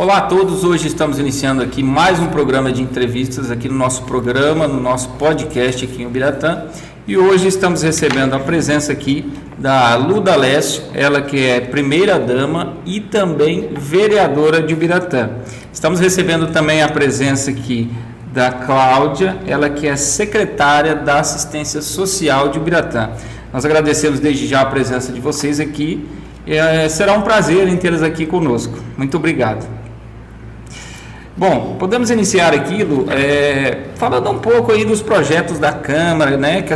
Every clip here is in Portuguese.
Olá a todos, hoje estamos iniciando aqui mais um programa de entrevistas aqui no nosso programa, no nosso podcast aqui em Ubiratã. E hoje estamos recebendo a presença aqui da Luda Lécio, ela que é primeira dama e também vereadora de Ubiratã. Estamos recebendo também a presença aqui da Cláudia, ela que é secretária da Assistência Social de Ubiratã. Nós agradecemos desde já a presença de vocês aqui. Será um prazer em tê-las aqui conosco. Muito obrigado. Bom, podemos iniciar aquilo falando um pouco aí dos projetos da Câmara, né? Que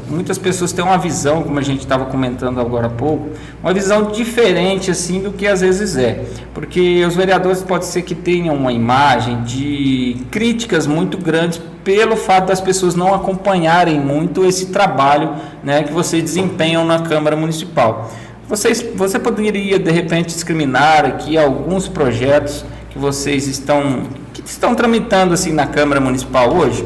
muitas pessoas têm uma visão, como a gente estava comentando agora há pouco, uma visão diferente assim do que às vezes é, porque os vereadores pode ser que tenham uma imagem de críticas muito grandes pelo fato das pessoas não acompanharem muito esse trabalho, né, que vocês desempenham na Câmara Municipal. Você poderia de repente discriminar aqui alguns projetos que vocês estão tramitando assim na Câmara Municipal hoje?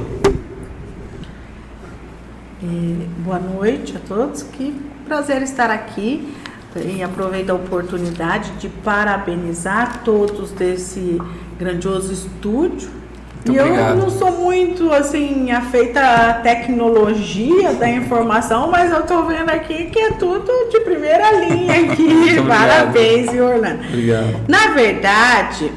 Boa noite a todos, que prazer estar aqui e aproveito a oportunidade de parabenizar todos desse grandioso estúdio. Muito obrigado. Eu não sou muito assim afeita à tecnologia da informação, mas eu estou vendo aqui que é tudo de primeira linha aqui. Parabéns, Orlando. Obrigado. Na verdade,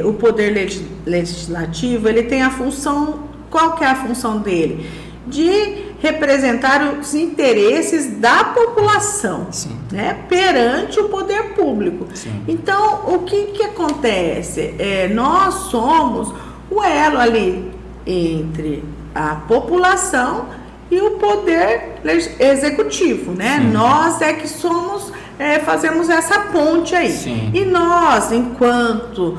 o Poder Legislativo, ele tem a função, qual que é a função dele? De representar os interesses da população, né, perante o poder público. Sim. Então, o que acontece? Nós somos o elo ali entre a população e o poder executivo, né? Sim. Nós é que somos, fazemos essa ponte aí. Sim. E nós, enquanto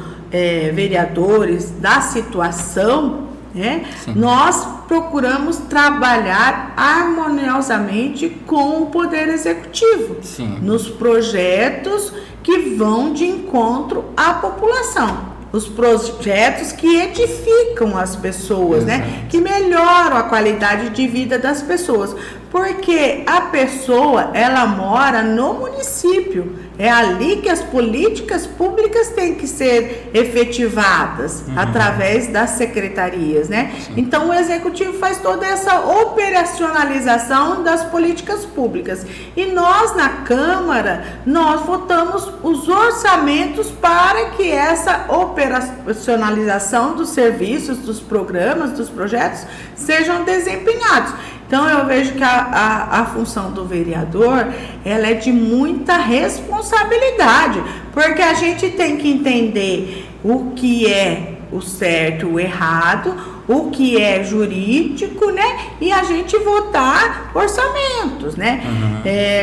vereadores da situação, né, nós procuramos trabalhar harmoniosamente com o Poder Executivo. Sim. Nos projetos que vão de encontro à população. Os projetos que edificam as pessoas, né? Que melhoram a qualidade de vida das pessoas. Porque a pessoa, ela mora no município. É ali que as políticas públicas têm que ser efetivadas, através das secretarias, né? Sim. Então, o Executivo faz toda essa operacionalização das políticas públicas. E nós, na Câmara, nós votamos os orçamentos para que essa operacionalização dos serviços, dos programas, dos projetos, sejam desempenhados. Então, eu vejo que a função do vereador, ela é de muita responsabilidade, porque a gente tem que entender o que é o certo, o errado, o que é jurídico, né? E a gente votar orçamentos, né?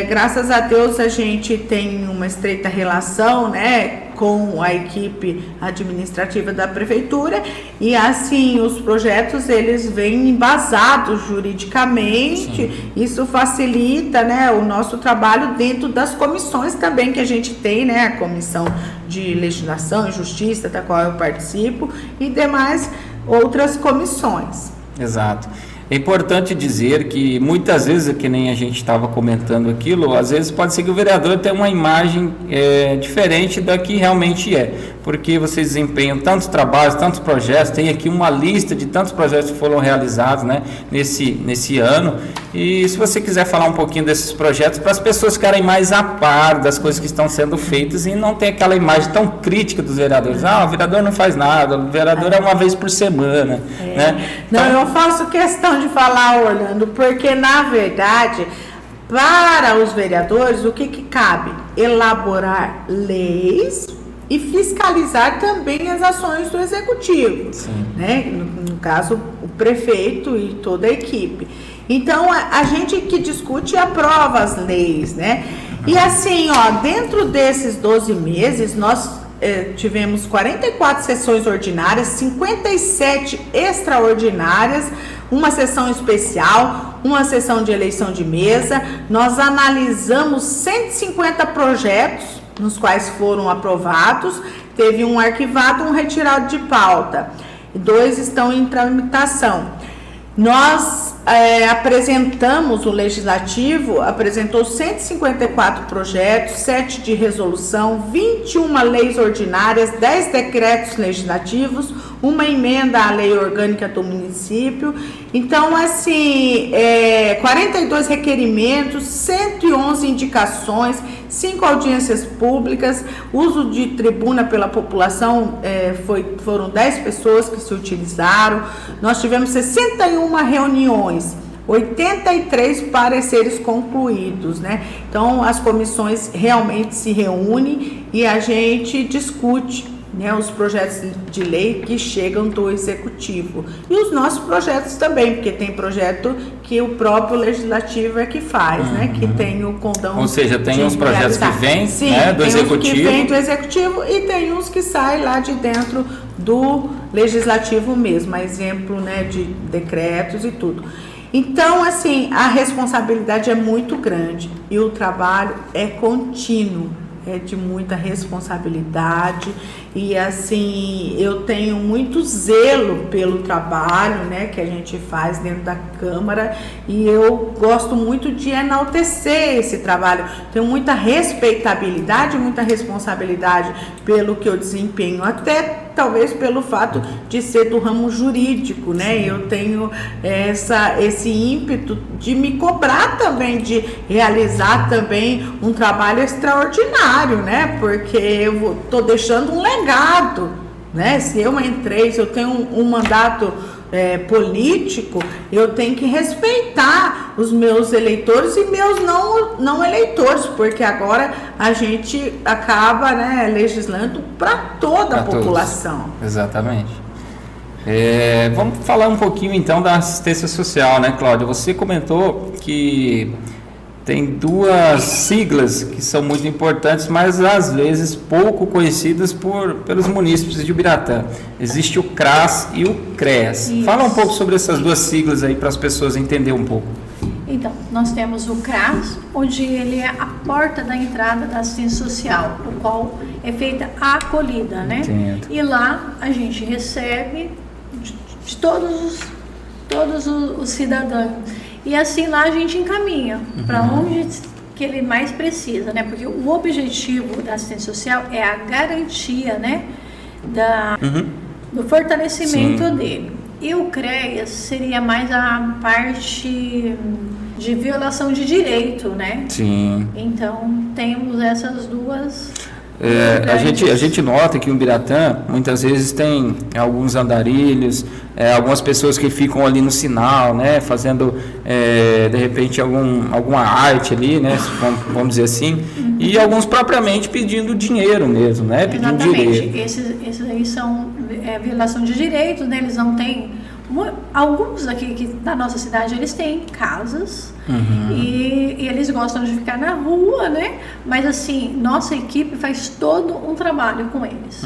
Graças a Deus a gente tem uma estreita relação, né, com a equipe administrativa da prefeitura, e assim os projetos eles vêm embasados juridicamente. Sim. Isso facilita, né, o nosso trabalho dentro das comissões também que a gente tem, né, a comissão de legislação e justiça, da qual eu participo, e demais outras comissões. Exato. É importante dizer que muitas vezes, que nem a gente estava comentando aquilo, às vezes pode ser que o vereador tenha uma imagem diferente da que realmente é, porque vocês desempenham tantos trabalhos, tantos projetos, tem aqui uma lista de tantos projetos que foram realizados, né, nesse ano, e se você quiser falar um pouquinho desses projetos, para as pessoas ficarem mais a par das coisas que estão sendo feitas e não ter aquela imagem tão crítica dos vereadores, o vereador não faz nada, o vereador é uma vez por semana, né? Então, não, eu faço questão de falar, Orlando, porque na verdade, para os vereadores, o que cabe? Elaborar leis e fiscalizar também as ações do executivo, né? No caso, o prefeito e toda a equipe. Então, a gente que discute e aprova as leis, né? E assim, dentro desses 12 meses, nós tivemos 44 sessões ordinárias, 57 extraordinárias, uma sessão especial, uma sessão de eleição de mesa. Nós analisamos 150 projetos, nos quais foram aprovados, teve um arquivado, um retirado de pauta, 2 estão em tramitação. Nós apresentamos, o Legislativo apresentou 154 projetos, 7 de resolução, 21 leis ordinárias, 10 decretos legislativos, uma emenda à lei orgânica do município. Então, assim, 42 requerimentos, 111 indicações, 5 audiências públicas, uso de tribuna pela população, foram 10 pessoas que se utilizaram. Nós tivemos 61 reuniões, 83 pareceres concluídos, né? Então, as comissões realmente se reúnem e a gente discute, né, os projetos de lei que chegam do Executivo. E os nossos projetos também, porque tem projeto que o próprio Legislativo é que faz, né? Que tem o condão. Ou seja, tem uns projetos que vêm, sim, né, do tem Executivo. Uns que vêm do Executivo e tem uns que saem lá de dentro do Legislativo mesmo, a exemplo, né, de decretos e tudo. Então, assim, a responsabilidade é muito grande e o trabalho é contínuo. É de muita responsabilidade e assim eu tenho muito zelo pelo trabalho, né, que a gente faz dentro da Câmara e eu gosto muito de enaltecer esse trabalho. Tenho muita respeitabilidade, muita responsabilidade pelo que eu desempenho, até talvez pelo fato de ser do ramo jurídico, né? Eu tenho esse ímpeto de me cobrar também, de realizar também um trabalho extraordinário, né? Porque eu estou deixando um legado, né? Se eu tenho um mandato político, eu tenho que respeitar os meus eleitores e meus não eleitores, porque agora a gente acaba, né, legislando para toda a população. Todos. Exatamente. Vamos falar um pouquinho então da assistência social, né, Cláudia? Você comentou que tem duas siglas que são muito importantes, mas às vezes pouco conhecidas pelos munícipes de Ubiratã. Existe o CRAS e o CREAS. Isso. Fala um pouco sobre essas duas siglas aí para as pessoas entenderem um pouco. Então, nós temos o CRAS, onde ele é a porta da entrada da assistência social, o qual é feita a acolhida, né? Entendo. E lá a gente recebe de todos os cidadãos. E assim lá a gente encaminha para onde que ele mais precisa, né? Porque o objetivo da assistência social é a garantia, né, do fortalecimento dele. E o CREAS seria mais a parte de violação de direito, né? Sim. Então temos essas duas. A gente nota que o Ubiratã muitas vezes tem alguns andarilhos, algumas pessoas que ficam ali no sinal, né, fazendo de repente alguma arte ali, né, vamos dizer assim, e alguns propriamente pedindo dinheiro mesmo, né, pedindo direito. Esses aí são violação de direitos, né, eles não têm. Alguns aqui que na nossa cidade eles têm casas e eles gostam de ficar na rua, né? Mas assim, nossa equipe faz todo um trabalho com eles.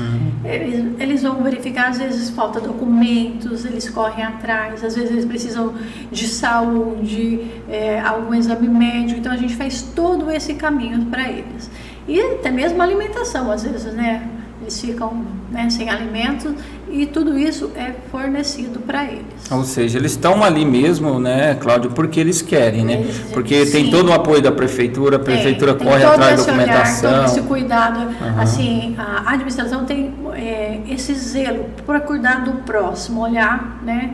Eles vão verificar, às vezes falta documentos, eles correm atrás, às vezes eles precisam de saúde, algum exame médico, então a gente faz todo esse caminho para eles. E até mesmo alimentação, às vezes, né? Eles ficam, né, sem alimentos e tudo isso é fornecido para eles. Ou seja, eles estão ali mesmo, né, Cláudio, porque eles querem, né? Porque tem todo o apoio da prefeitura, a prefeitura corre atrás da documentação. Olhar, todo esse cuidado, assim, a administração tem esse zelo para cuidar do próximo, olhar, né?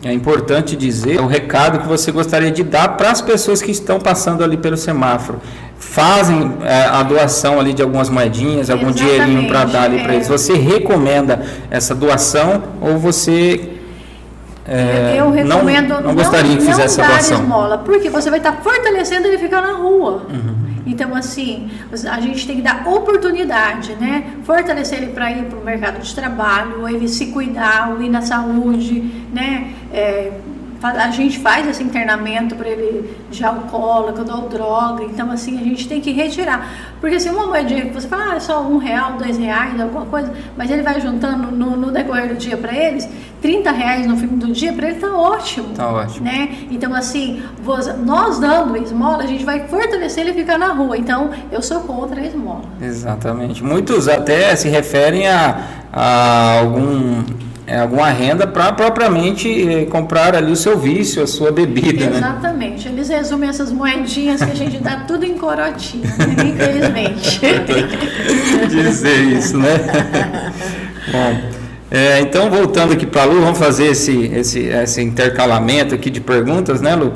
É importante dizer o recado que você gostaria de dar para as pessoas que estão passando ali pelo semáforo. Fazem a doação ali de algumas moedinhas, algum dinheirinho para dar ali para eles. Você recomenda essa doação ou você eu recomendo não gostaria que fizesse essa doação? Esmola, porque você vai estar fortalecendo ele ficar na rua. Então, assim, a gente tem que dar oportunidade, né? Fortalecer ele para ir para o mercado de trabalho, ele se cuidar, ir na saúde, né? A gente faz esse internamento para ele de alcoólatra ou droga, então assim a gente tem que retirar, porque assim uma moedinha que você fala, é só R$1, R$2, alguma coisa, mas ele vai juntando no decorrer do dia para eles, R$30 no fim do dia, para ele tá ótimo. Tá ótimo. Né? Então assim, nós dando esmola, a gente vai fortalecer ele ficar na rua, então eu sou contra a esmola. Exatamente. Muitos até se referem a algum alguma renda para propriamente comprar ali o seu vício, a sua bebida, Exatamente. Né? Eles resumem essas moedinhas que a gente dá tudo em corotinha, né? Infelizmente. Dizer isso, né? Bom, então voltando aqui para a Lu, vamos fazer esse intercalamento aqui de perguntas, né, Lu?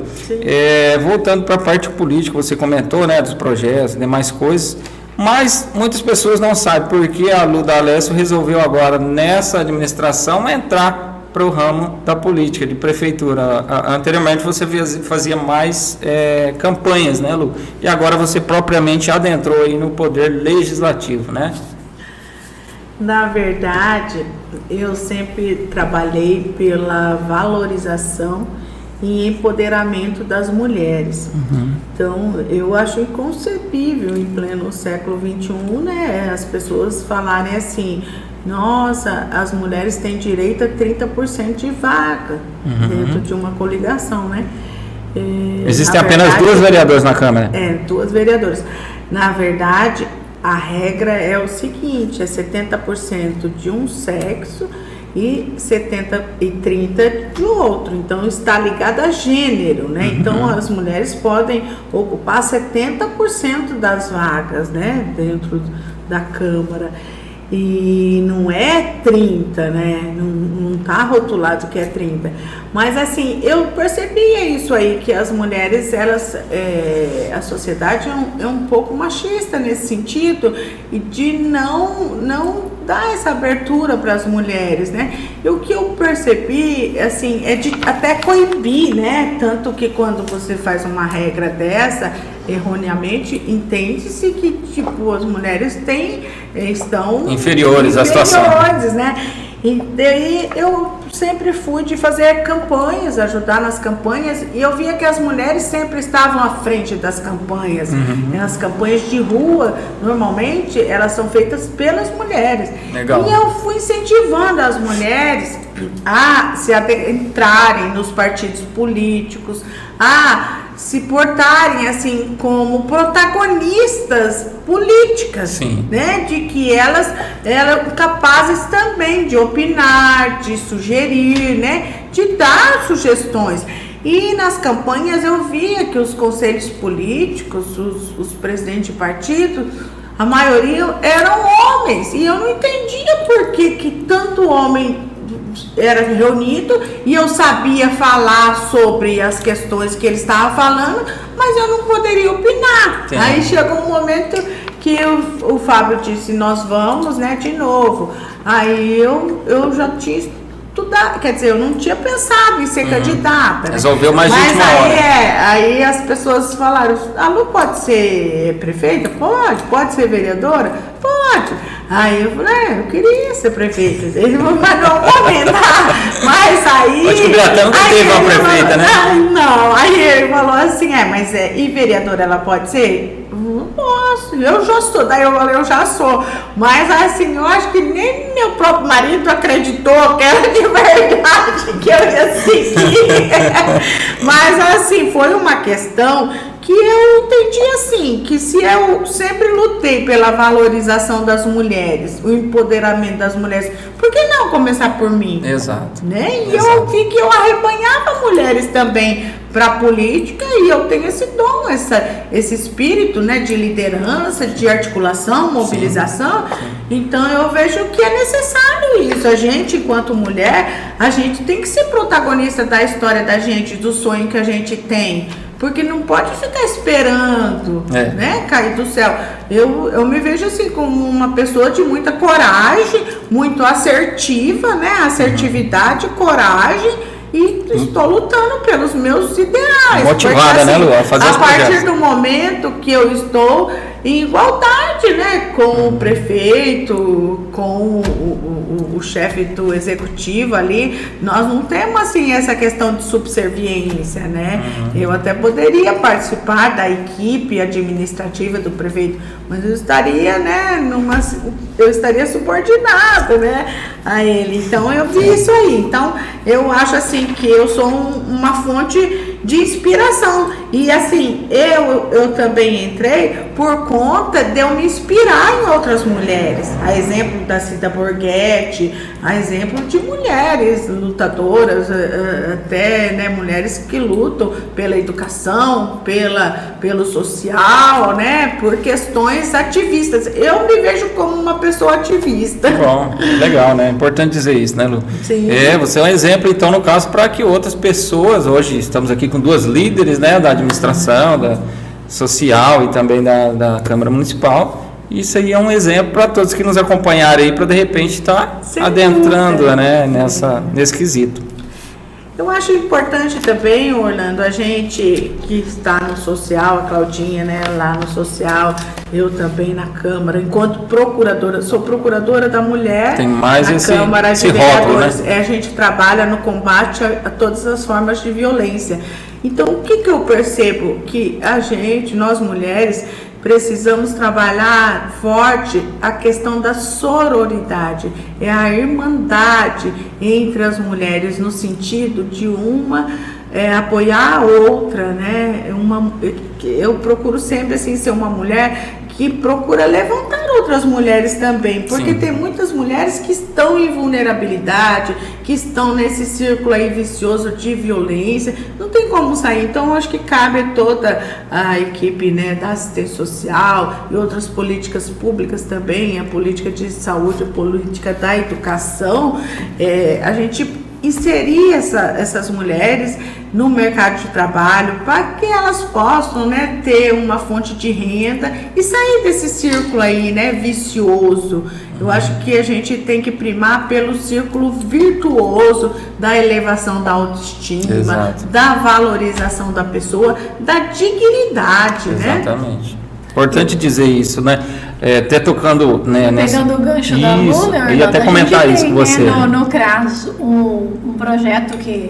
Voltando para a parte política, você comentou, né, dos projetos, demais coisas. Mas muitas pessoas não sabem porque a Lu D'Alessio resolveu agora, nessa administração, entrar para o ramo da política, de prefeitura. Anteriormente você fazia mais campanhas, né, Lu? E agora você propriamente adentrou aí no poder legislativo, né? Na verdade, eu sempre trabalhei pela valorização e empoderamento das mulheres. Então, eu acho inconcebível em pleno século XXI, né, as pessoas falarem assim, nossa, as mulheres têm direito a 30% de vaga dentro de uma coligação, né? Existem apenas 2 vereadoras na Câmara. 2 vereadoras. Na verdade, a regra é o seguinte, é 70% de um sexo e 70 e 30 de outro, então está ligado a gênero, né? Então as mulheres podem ocupar 70% das vagas, né, dentro da Câmara, e não é 30, né? Não está rotulado que é 30, mas assim, eu percebia isso aí, que as mulheres, elas, a sociedade é um pouco machista nesse sentido, e de não dar essa abertura para as mulheres, né? E o que eu percebi, assim, é de até coibir, né? Tanto que quando você faz uma regra dessa, erroneamente, entende-se que, tipo, as mulheres estão inferiores à situação, né? E daí eu sempre fui de fazer campanhas, ajudar nas campanhas, e eu via que as mulheres sempre estavam à frente das campanhas. As campanhas de rua, normalmente, elas são feitas pelas mulheres. Legal. E eu fui incentivando as mulheres a se entrarem nos partidos políticos, a se portarem assim como protagonistas políticas, Sim. né? De que elas eram capazes também de opinar, de sugerir, né? De dar sugestões. E nas campanhas eu via que os conselhos políticos, os presidentes de partido, a maioria eram homens, e eu não entendia por que tanto homem era reunido, e eu sabia falar sobre as questões que ele estava falando, mas eu não poderia opinar. Sim. Aí chegou um momento que o Fábio disse, nós vamos, né, de novo. Aí eu já tinha estudado, quer dizer, eu não tinha pensado em ser candidata. Resolveu mais de mas última aí, hora. Aí as pessoas falaram, a Lu pode ser prefeita? Pode ser vereadora? Pode. Aí eu falei, eu queria ser prefeita. Ele não comentar, mas aí... Pode descobrir até nunca teve uma prefeita, falou, né? Não, aí ele falou assim, mas e vereadora ela pode ser? Não posso, eu já sou. Daí eu falei, eu já sou. Mas assim, eu acho que nem meu próprio marido acreditou que era de verdade, que eu ia seguir. Mas assim, foi uma questão que eu entendi assim, que se eu sempre lutei pela valorização das mulheres, o empoderamento das mulheres, por que não começar por mim? Exato. Né? E Exato. eu vi que eu arrebanhava mulheres também para a política, e eu tenho esse dom, esse espírito, né, de liderança, de articulação, mobilização. Sim. Então eu vejo que é necessário isso. A gente, enquanto mulher, a gente tem que ser protagonista da história da gente, do sonho que a gente tem. Porque não pode ficar esperando, né, cair do céu. Eu me vejo assim como uma pessoa de muita coragem, muito assertiva, né? Assertividade, coragem, e estou lutando pelos meus ideais. Motivada, assim, né, Lu? A fazer a partir do momento que eu estou em igualdade, né, com o prefeito, com o chefe do executivo ali, nós não temos assim essa questão de subserviência, né? Eu até poderia participar da equipe administrativa do prefeito, mas eu estaria, né, eu estaria subordinada, né, a ele. Então eu vi isso aí. Então eu acho assim que eu sou uma fonte de inspiração. E assim, eu também entrei por conta de eu me inspirar em outras mulheres. A exemplo da Cida Borghetti, a exemplo de mulheres lutadoras, até, né, mulheres que lutam pela educação, pelo social, né, por questões ativistas. Eu me vejo como uma pessoa ativista. Bom, legal, né? Importante dizer isso, né, Lu? Sim. Você é um exemplo, então, no caso, para que outras pessoas, hoje estamos aqui com 2 líderes, né, da administração, da social e também da Câmara Municipal. Isso aí é um exemplo para todos que nos acompanharem aí, para de repente estar adentrando, né, nesse quesito. Eu acho importante também, Orlando, a gente que está no social, a Claudinha, né, lá no social, eu também na Câmara, enquanto procuradora, sou procuradora da mulher. Tem mais na Câmara de Vereadores. Rótulo, né? A gente trabalha no combate a todas as formas de violência. Então, o que eu percebo? Que nós mulheres, precisamos trabalhar forte a questão da sororidade, é a irmandade entre as mulheres, no sentido de uma apoiar a outra, né? Eu procuro sempre assim ser uma mulher que procura levantar outras mulheres também, porque tem muitas mulheres que estão em vulnerabilidade, que estão nesse círculo aí vicioso de violência, não tem como sair. Então, eu acho que cabe a toda a equipe, né, da assistência social e outras políticas públicas também, a política de saúde, a política da educação, a gente inserir essas mulheres no mercado de trabalho para que elas possam, né, ter uma fonte de renda e sair desse círculo aí, né, vicioso. Eu acho que a gente tem que primar pelo círculo virtuoso da elevação da autoestima, exato, da valorização da pessoa, da dignidade, né? Exatamente. Importante dizer isso, né? Até tocando, né, pegando o gancho da Lu, eu ia até comentar isso com você. No CRAS, um projeto que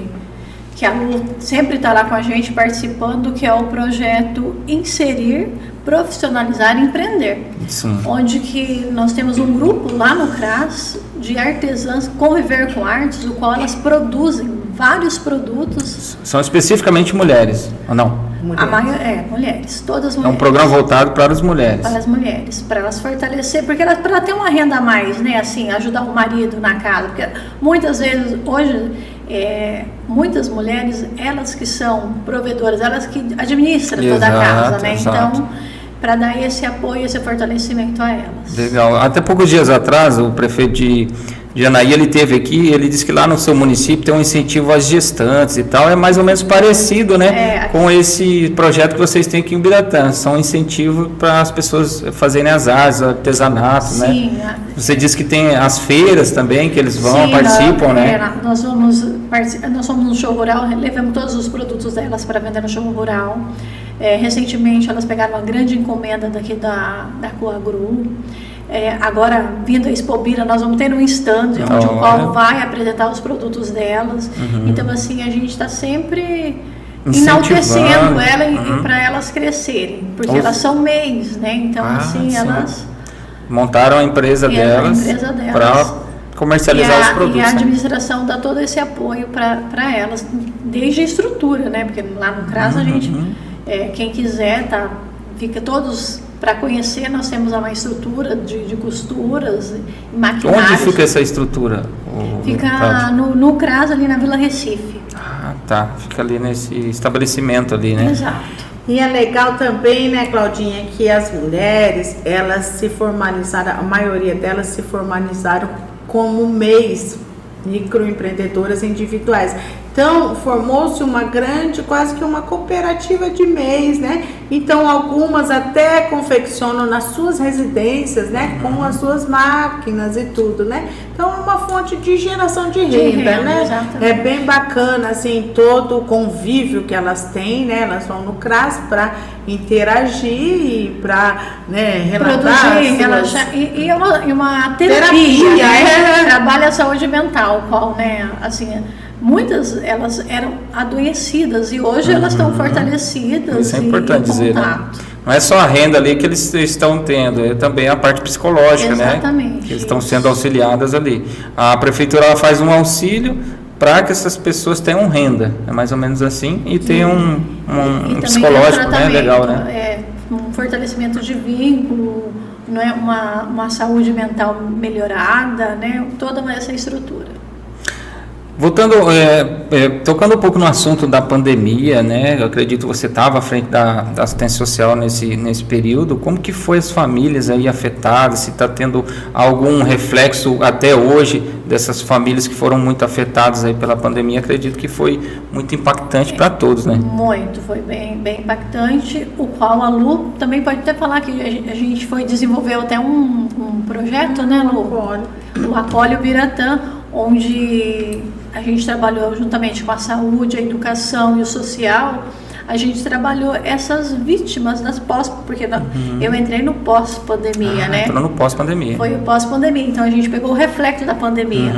a Lu sempre está lá com a gente participando, que é o projeto Inserir, Profissionalizar e Empreender. Sim. Onde que nós temos um grupo lá no CRAS de artesãs Conviver com Artes, do qual elas produzem vários produtos. São especificamente mulheres, ou não? Mulheres, todas mulheres. É um programa voltado para as mulheres. Para as mulheres, para elas fortalecer, porque para ter uma renda a mais, né, assim, ajudar o marido na casa, porque muitas vezes, hoje, muitas mulheres, elas que são provedoras, elas que administram toda a casa, né, então, para dar esse apoio, esse fortalecimento a elas. Legal, até poucos dias atrás, o prefeito de Janaí, ele esteve aqui, ele disse que lá no seu município tem um incentivo às gestantes e tal, é mais ou menos parecido, né, com esse projeto que vocês têm aqui em Ubiratã, são incentivos para as pessoas fazerem as artes, artesanato, sim, né? Você disse que tem as feiras também, que eles vão, participam, né? Nós somos no show rural, levamos todos os produtos delas para vender no show rural. Recentemente, elas pegaram uma grande encomenda daqui da Coagru. Agora, vindo a Expobira, nós vamos ter um stand onde o qual vai apresentar os produtos delas. Então, assim, a gente está sempre enaltecendo ela para elas crescerem, porque elas são MEIs, né? Então, assim, sim, elas montaram a empresa delas para comercializar os produtos. E a administração dá todo esse apoio para elas, desde a estrutura, né? Porque lá no CRAS a gente, quem quiser, fica todos... Para conhecer, nós temos uma estrutura de costuras e maquinários. Onde fica essa estrutura? Fica no CRAS, ali na Vila Recife. Ah, tá. Fica ali nesse estabelecimento ali, né? Exato. E é legal também, né, Claudinha, que as mulheres, elas se formalizaram, a maioria delas se formalizaram como MEIs, microempreendedoras individuais. Então, formou-se uma grande, quase que uma cooperativa de MEIs, né? Então, algumas até confeccionam nas suas residências, né? Com as suas máquinas e tudo, né? Então, é uma fonte de geração de renda, né? Exatamente. É bem bacana, assim, todo o convívio que elas têm, né? Elas vão no CRAS para interagir e para, né, relatar. Produzir, relaxar. E uma terapia, né? Trabalha a saúde mental, qual, né? Assim... Muitas, elas eram adoecidas e hoje elas estão fortalecidas. Isso é importante dizer, né? Não é só a renda ali que eles estão tendo, é também a parte psicológica, né? Exatamente. Que eles estão sendo auxiliadas ali. A prefeitura ela faz um auxílio para que essas pessoas tenham renda, é mais ou menos assim, e tenham um psicológico, né, legal, né? Um fortalecimento de vínculo, não é uma saúde mental melhorada, né? Toda essa estrutura. Voltando, tocando um pouco no assunto da pandemia, né? Eu acredito que você estava à frente da assistência social nesse período. Como que foi as famílias aí afetadas? Se está tendo algum reflexo até hoje dessas famílias que foram muito afetadas aí pela pandemia? Acredito que foi muito impactante para todos, né? Muito, foi bem impactante. O qual a Lu também pode até falar que a gente desenvolveu até um projeto, né, Lu? O Acolhe Ubiratã, onde a gente trabalhou juntamente com a saúde, a educação e o social. A gente trabalhou essas vítimas das porque eu entrei no pós-pandemia, né? Entrou no pós-pandemia. Foi o pós-pandemia, então a gente pegou o reflexo da pandemia,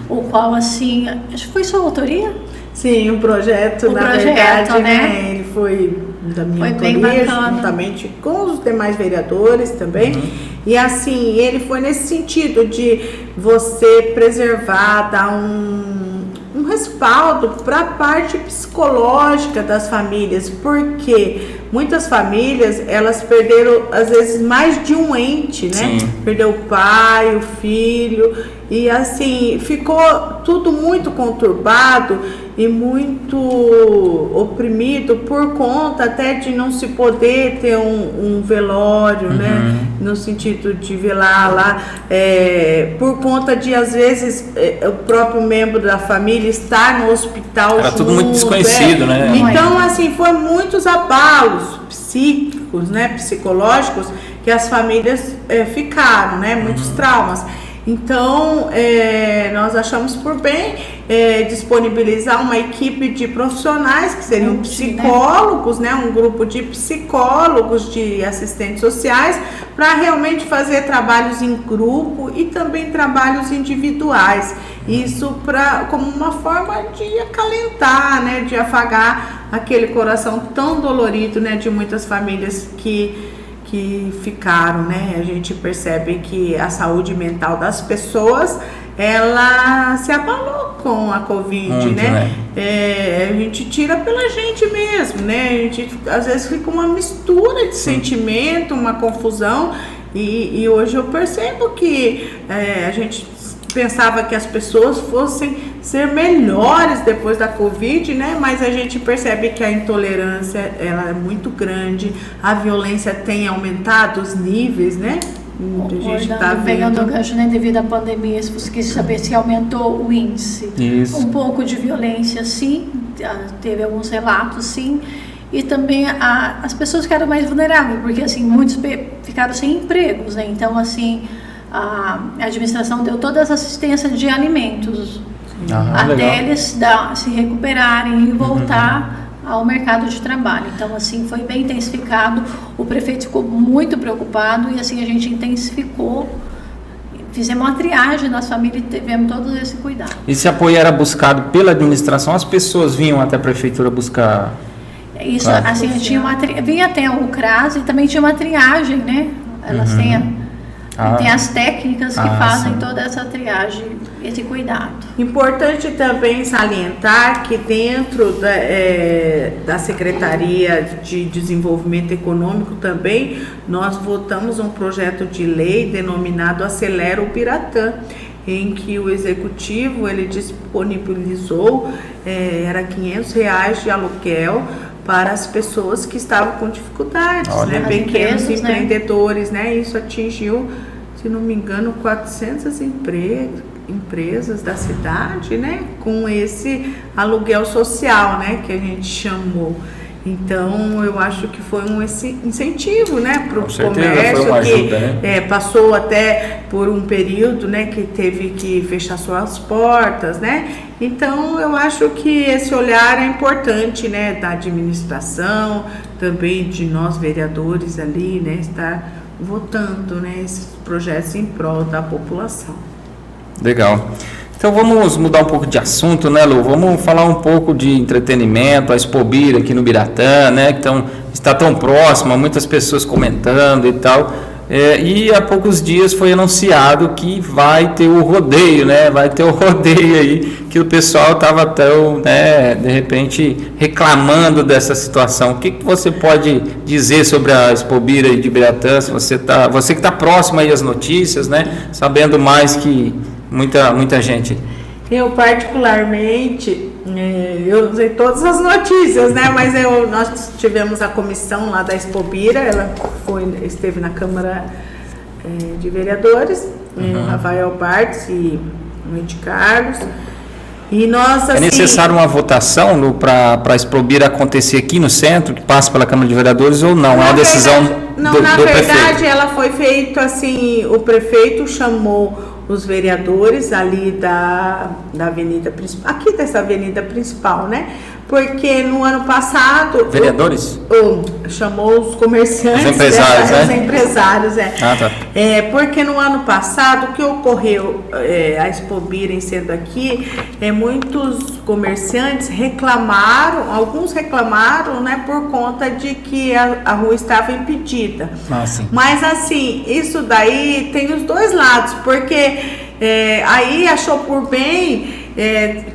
o qual, assim, acho que foi sua autoria? Sim, o projeto, verdade, né? Ele foi da minha autoria, juntamente com os demais vereadores também. E assim, ele foi nesse sentido de você preservar, dar um respaldo para a parte psicológica das famílias, porque muitas famílias, elas perderam às vezes mais de um ente, né? Sim. Perdeu o pai, o filho, e assim, ficou tudo muito conturbado e muito oprimido por conta até de não se poder ter um velório, né? No sentido de velar lá, por conta de às vezes o próprio membro da família estar no hospital. Era tudo muito desconhecido, né? Então, assim, foi muitos abalos psíquicos, né? Psicológicos que as famílias ficaram, né? Muitos traumas. Então, nós achamos por bem disponibilizar uma equipe de profissionais, que seriam psicólogos, né? Um grupo de psicólogos, de assistentes sociais, para realmente fazer trabalhos em grupo e também trabalhos individuais. Isso como uma forma de acalentar, né? De afagar aquele coração tão dolorido, né? De muitas famílias que ficaram, né? A gente percebe que a saúde mental das pessoas, ela se abalou com a Covid, muito, né? A gente tira pela gente mesmo, né? A gente às vezes fica uma mistura de sentimento, uma confusão, e hoje eu percebo que a gente pensava que as pessoas fossem ser melhores depois da Covid, né? Mas a gente percebe que a intolerância, ela é muito grande, a violência tem aumentado os níveis, né? A gente está pegando o gancho, né, devido à pandemia, se você quis saber se aumentou o índice. Isso. Um pouco de violência, sim, teve alguns relatos, sim. E também as pessoas ficaram mais vulneráveis, porque assim, muitos ficaram sem empregos, né? Então, assim, a administração deu toda essa assistência de alimentos até legal. Eles se recuperarem e voltar ao mercado de trabalho. Então, assim, foi bem intensificado. O prefeito ficou muito preocupado e assim a gente intensificou. Fizemos uma triagem nas famílias e tivemos todo esse cuidado. Esse apoio era buscado pela administração? As pessoas vinham até a prefeitura buscar? Isso, assim, vinha até o CRAS e também tinha uma triagem, né? Elas tem as técnicas que fazem toda essa triagem, esse cuidado. Importante também salientar que dentro da Secretaria de Desenvolvimento Econômico também, nós votamos um projeto de lei denominado Acelera Ubiratã, em que o executivo ele disponibilizou, era R$500 de aluguel para as pessoas que estavam com dificuldades, né? Pequenos empreendedores, né? Isso atingiu, se não me engano, 400 empresas da cidade, né? Com esse aluguel social, né? Que a gente chamou. Então, eu acho que foi um incentivo, né, para o comércio, foi uma ajuda, né? Passou até por um período, né, que teve que fechar suas portas, né? Então, eu acho que esse olhar é importante, né, da administração, também de nós vereadores ali, né, estar votando, né, esses projetos em prol da população. Legal. Então vamos mudar um pouco de assunto, né, Lu? Vamos falar um pouco de entretenimento, a Expobira aqui no Ubiratã, né? Então está tão próxima, muitas pessoas comentando e tal. E há poucos dias foi anunciado que vai ter o rodeio, né? Vai ter o rodeio aí, que o pessoal estava tão, né, de repente, reclamando dessa situação. O que você pode dizer sobre a Expobira de Ibiratã? Você que está próximo aí às notícias, né? Sabendo mais que muita gente. Eu particularmente, eu não sei todas as notícias, né? Mas nós tivemos a comissão lá da Expobira, ela esteve na Câmara de Vereadores, o Rafael Bartz e o Ed Carlos. E nós, assim, é necessário uma votação para a Expobira acontecer aqui no centro, que passa pela Câmara de Vereadores, ou não? É uma decisão do prefeito? Na verdade, ela foi feita assim, o prefeito chamou os vereadores ali da avenida principal, aqui dessa avenida principal, né? Porque no ano passado... Vereadores? Chamou os comerciantes. Os empresários, Os empresários, Ah, tá. Porque no ano passado, o que ocorreu, a Expobira sendo aqui, muitos comerciantes reclamaram, alguns reclamaram, né, por conta de que a rua estava impedida. Ah, sim. Mas assim, isso daí tem os dois lados, porque aí achou por bem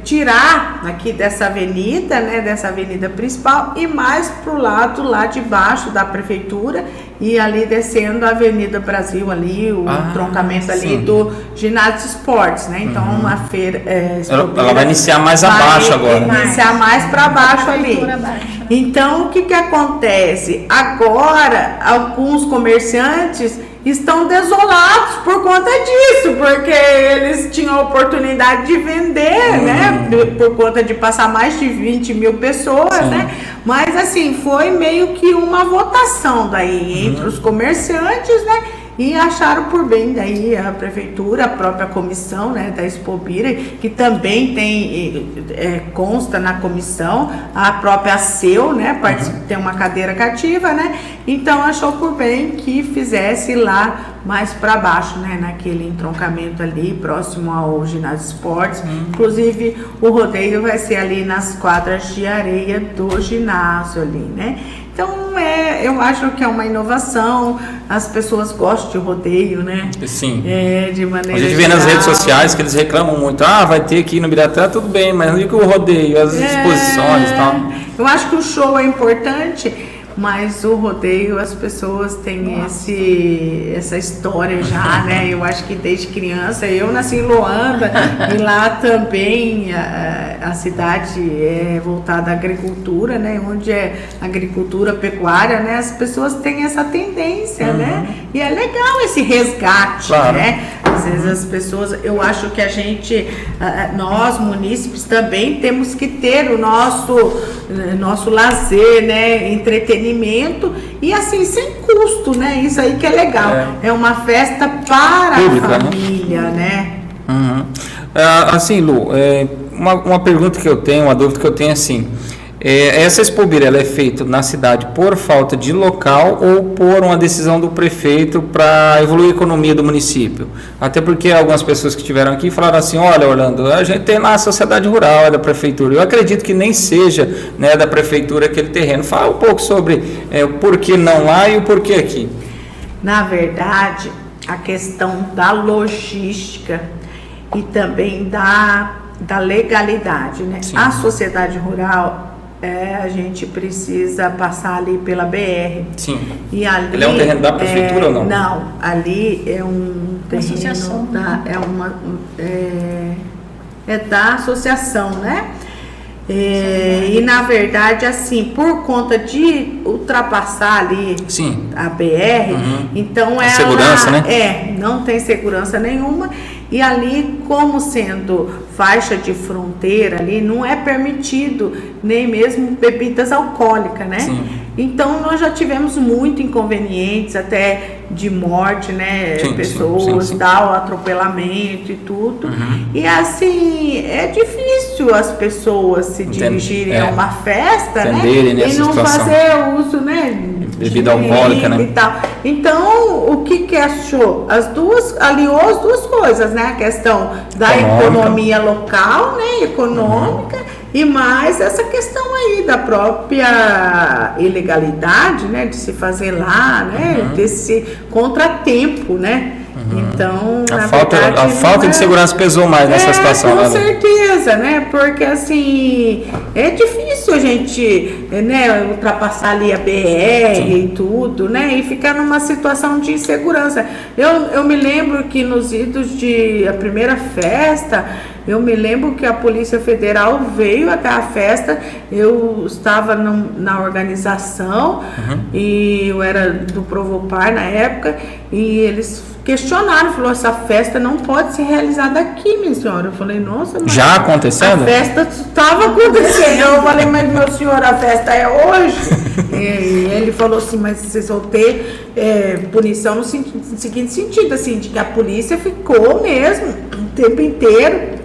tirar aqui dessa avenida, né, dessa avenida principal, e mais para o lado lá de baixo da prefeitura, e ali descendo a Avenida Brasil ali, o entroncamento ali, sim, do ginásio de esportes, né? Então a feira ela vai iniciar mais abaixo agora. Vai iniciar mais para baixo ali. Então o que acontece? Agora alguns comerciantes estão desolados por conta disso, porque eles tinham a oportunidade de vender, né, por conta de passar mais de 20 mil pessoas, sim, né, mas assim, foi meio que uma votação daí entre os comerciantes, né, e acharam por bem daí a prefeitura, a própria comissão, né, da Expobira, que também consta na comissão, a própria ACEU, né, tem uma cadeira cativa, né, então achou por bem que fizesse lá mais para baixo, né, naquele entroncamento ali, próximo ao ginásio de esportes. Inclusive, o rodeio vai ser ali nas quadras de areia do ginásio ali, né. Então, eu acho que é uma inovação, as pessoas gostam de rodeio, né? Sim. De maneira a gente vê nas redes sociais que eles reclamam muito, vai ter aqui no Ibiratã, tudo bem, mas não digo o rodeio, as exposições e tal. Eu acho que o show é importante, mas o rodeio, as pessoas têm essa história já, né? Eu acho que desde criança, eu nasci em Loanda e lá também a cidade é voltada à agricultura, né? Onde é agricultura, pecuária, né? As pessoas têm essa tendência, né? E é legal esse resgate, claro, né? Às vezes as pessoas, eu acho que nós munícipes também temos que ter o nosso lazer, né? Entretenimento e assim, sem custo, né? Isso aí que é legal. É uma festa para pública, a família, né? Assim, Lu, uma pergunta que eu tenho, uma dúvida que eu tenho assim, essa Expobira, ela é feita na cidade por falta de local ou por uma decisão do prefeito para evoluir a economia do município? Até porque algumas pessoas que estiveram aqui falaram assim, olha, Orlando, a gente tem lá a sociedade rural, é da prefeitura. Eu acredito que nem seja, né, da prefeitura aquele terreno. Fala um pouco sobre o porquê não lá e o porquê aqui. Na verdade, a questão da logística e também da legalidade, né? Sim. A sociedade rural, a gente precisa passar ali pela BR. Sim. E ali, ele é um terreno da prefeitura ou não? Não, ali é um terreno da associação, né? E na verdade, assim, por conta de ultrapassar ali, sim, a BR, então ela segurança, né? Não tem segurança nenhuma. E ali, como sendo faixa de fronteira ali, não é permitido nem mesmo bebidas alcoólicas, né? Sim. Então nós já tivemos muito inconvenientes, até de morte, né? Sim, pessoas, tal, atropelamento e tudo. E assim, é difícil as pessoas se dirigirem a uma festa, né? E não fazer uso, né? Bebida alcoólica, né? E tal. Então, o que achou? Aliou as duas coisas, né? A questão da economia local, né? Econômica, E mais essa questão aí da própria ilegalidade, né, de se fazer lá, né, desse contratempo, né? Então, A falta de segurança pesou mais nessa situação, com né? certeza, né? Porque assim, é difícil a gente, né, ultrapassar ali a BR e tudo, né? E ficar numa situação de insegurança. Eu me lembro que nos idos a primeira festa, eu me lembro que a Polícia Federal veio até a festa, eu estava na organização e eu era do Provopar na época, e eles questionaram, falou, essa festa não pode ser realizada aqui, minha senhora. Eu falei, nossa, mas já acontecendo? A festa estava acontecendo. Eu falei, mas meu senhor, a festa é hoje. E ele falou assim, mas vocês vão ter punição no seguinte sentido, assim, de que a polícia ficou mesmo o tempo inteiro,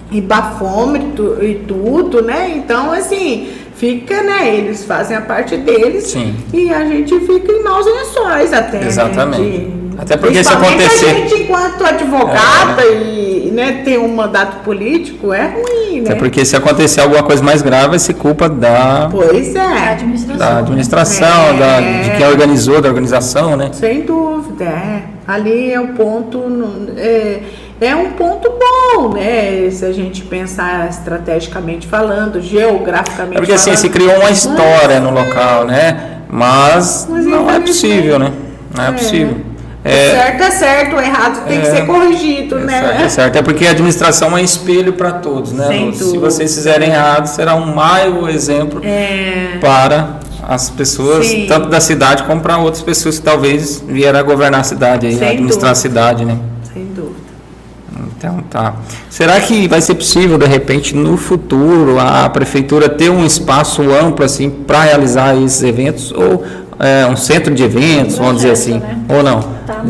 e bafômetro e tudo, né? Então, assim, fica, né? Eles fazem a parte deles. Sim. E a gente fica em maus lençóis até. Exatamente. Né? Até porque se acontecer... A gente, enquanto advogada e, né, tem um mandato político, é ruim, né? Até porque se acontecer alguma coisa mais grave, vai ser culpa da... Pois é. Da administração, de quem organizou, da organização, né? Sem dúvida, Ali é um ponto... É um ponto bom, né? Se a gente pensar estrategicamente falando, geograficamente porque assim, se criou uma história no local, né? Mas não é possível, né? Não é possível. Certo é certo, o errado tem que ser corrigido, né? Certo é certo. É porque a administração é espelho para todos, né? Se vocês fizerem errado, será um mau exemplo para as pessoas, tanto da cidade como para outras pessoas que talvez vieram a governar a cidade, aí, a administrar a cidade, né? Sem dúvida. Então tá. Será que vai ser possível, de repente, no futuro, a prefeitura ter um espaço amplo assim para realizar esses eventos? Ou um centro de eventos, vamos dizer assim? Né? Ou não? Tá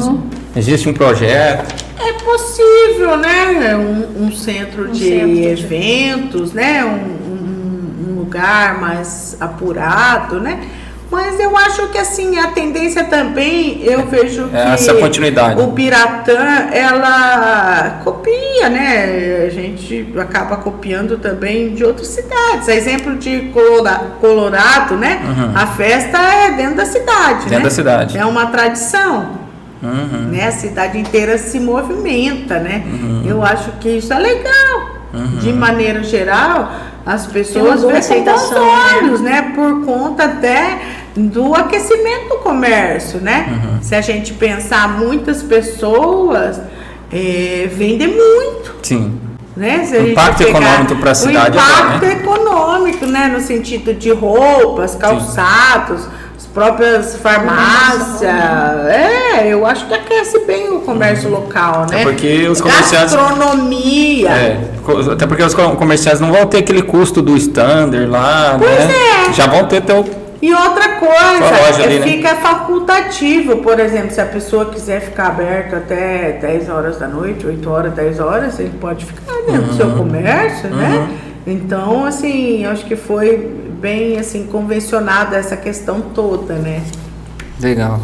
Existe um projeto? É possível, né? Um centro de eventos, né? Um lugar mais apurado, né? Mas eu acho que assim, a tendência também, eu vejo que essa continuidade. O Biratã, ela copia, né? A gente acaba copiando também de outras cidades. A exemplo de Colorado, né? A festa é dentro da cidade, dentro da cidade. É uma tradição. Né? A cidade inteira se movimenta, né? Eu acho que isso é legal. De maneira geral, as pessoas veem com bons olhos, né? Por conta até do aquecimento do comércio, né? Se a gente pensar, muitas pessoas vendem muito. Sim. Né? Se o impacto econômico para a cidade. O impacto econômico, né? No sentido de roupas, calçados, as próprias farmácias. Eu acho que aquece bem o comércio local, né? Porque os comerciantes... Gastronomia. Até porque os comerciantes não vão ter aquele custo do standard lá, né? Já vão ter E outra coisa, ali, fica facultativo, por exemplo, se a pessoa quiser ficar aberto até 10 horas da noite, 8 horas, 10 horas, ele pode ficar dentro do seu comércio, né? Então, assim, acho que foi bem, assim, convencionada essa questão toda, né? Legal.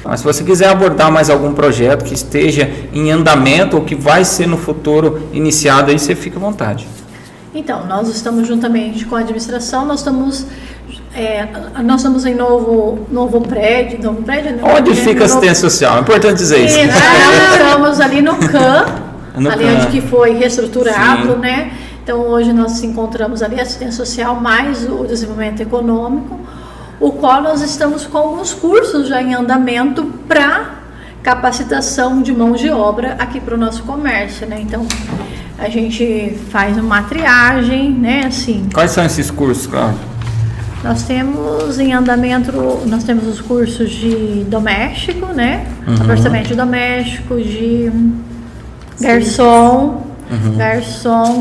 Mas se você quiser abordar mais algum projeto que esteja em andamento ou que vai ser no futuro iniciado, aí você fica à vontade. Então, nós estamos juntamente com a administração, nós estamos em novo prédio. Onde fica a assistência social? É importante dizer isso. Nós estamos ali no CAM, onde que foi reestruturado, né? Então, hoje nós nos encontramos ali, assistência social mais o desenvolvimento econômico, o qual nós estamos com alguns cursos já em andamento para capacitação de mão de obra aqui para o nosso comércio, né? Então, a gente faz uma triagem, né? Assim. Quais são esses cursos, Cláudia? Nós temos em andamento, nós temos os cursos de doméstico, né? Apartamento doméstico, de garçom,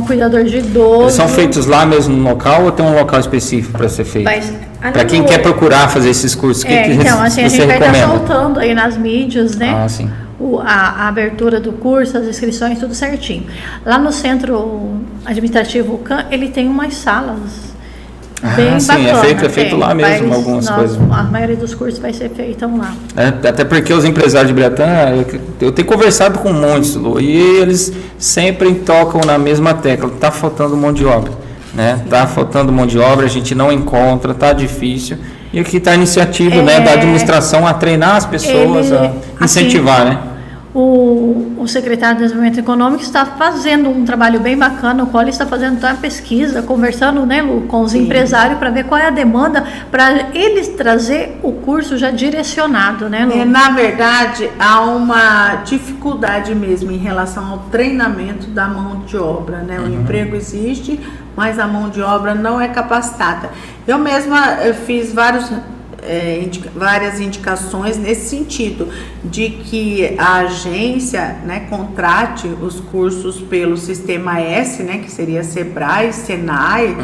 cuidador de idoso. Eles são feitos lá mesmo no local ou tem um local específico para ser feito? Para quem quer procurar fazer esses cursos, então, assim, a gente vai recomenda? estar soltando aí nas mídias, né? Ah, sim. A abertura do curso, as inscrições, tudo certinho. Lá no centro administrativo CAM, ele tem umas salas bem bacana. É feito lá mesmo algumas coisas. A maioria dos cursos vai ser feita lá. Até porque os empresários de Biratã, eu tenho conversado com muitos, Lu, e eles sempre tocam na mesma tecla, está faltando mão de obra. né? Tá faltando mão de obra, a gente não encontra, tá difícil. E aqui está a iniciativa, né, da administração a treinar as pessoas, a incentivar, assim, né? O secretário de Desenvolvimento Econômico está fazendo um trabalho bem bacana, o qual ele está fazendo uma pesquisa, conversando, né, Lu, com os empresários para ver qual é a demanda, para eles trazer o curso já direcionado, né, Lu? Na verdade, há uma dificuldade mesmo em relação ao treinamento da mão de obra, né? O emprego existe, mas a mão de obra não é capacitada. Eu mesma fiz várias indicações nesse sentido, de que a agência, né, contrate os cursos pelo Sistema S, né, que seria Sebrae, Senai,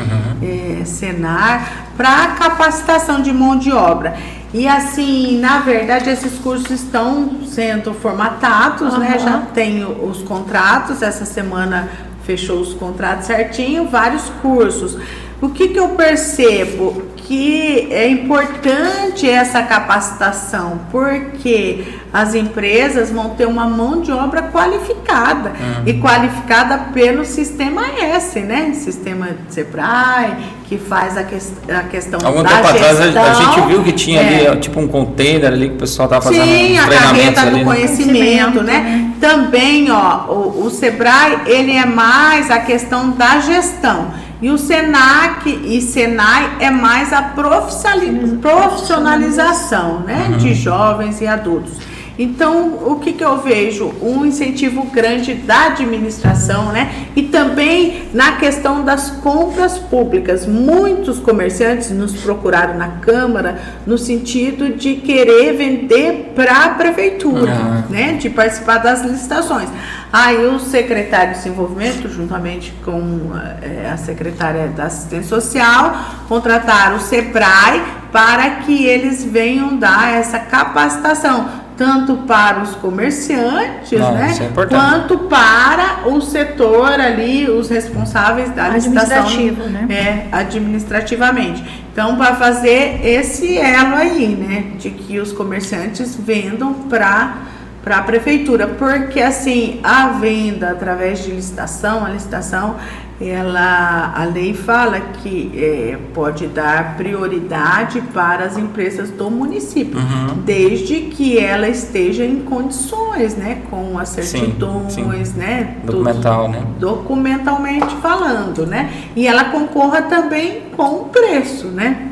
Senar, para capacitação de mão de obra. E assim, na verdade, esses cursos estão sendo formatados, né, já tem os contratos, essa semana fechou os contratos certinho, vários cursos. O que eu percebo? Que é importante essa capacitação, porque as empresas vão ter uma mão de obra qualificada, e qualificada pelo Sistema S, né? Sistema Sebrae, que faz a questão Algum da tempo gestão. atrás a gente viu que tinha ali, tipo um container ali, que o pessoal estava fazendo uns treinamentos ali. Sim, a carreta do conhecimento, né? Também, o Sebrae, ele é mais a questão da gestão. E o Senac e Senai é mais a profissionalização, né, de jovens e adultos. Então, o que eu vejo? Um incentivo grande da administração, né? E também na questão das compras públicas. Muitos comerciantes nos procuraram na Câmara no sentido de querer vender para a prefeitura, né? De participar das licitações. Aí o secretário de Desenvolvimento, juntamente com a secretária da Assistência Social, contrataram o Sebrae para que eles venham dar essa capacitação, tanto para os comerciantes, né, quanto para o setor ali, os responsáveis da licitação, né, administrativamente. Então, para fazer esse elo aí, né, de que os comerciantes vendam para a prefeitura, porque assim, a venda através de licitação, a licitação, a lei fala que pode dar prioridade para as empresas do município, desde que ela esteja em condições, né, com as certidões, né, documental, né, documentalmente falando, né, e ela concorra também com o preço, né.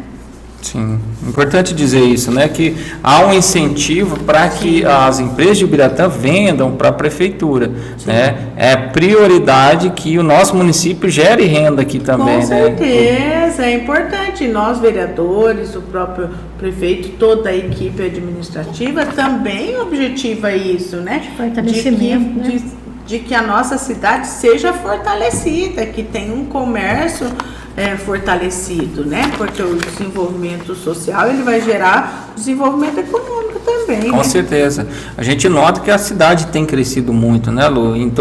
Sim, importante dizer isso, né? Que há um incentivo para que as empresas de Ubiratã vendam para a prefeitura, né? É prioridade que o nosso município gere renda aqui também, com certeza, é importante. Nós, vereadores, o próprio prefeito, toda a equipe administrativa também objetiva isso, né? Fortalecimento, de que a nossa cidade seja fortalecida, que tenha um comércio fortalecido, né? Porque o desenvolvimento social, ele vai gerar desenvolvimento econômico também. Com certeza. A gente nota que a cidade tem crescido muito, né, Lu? Em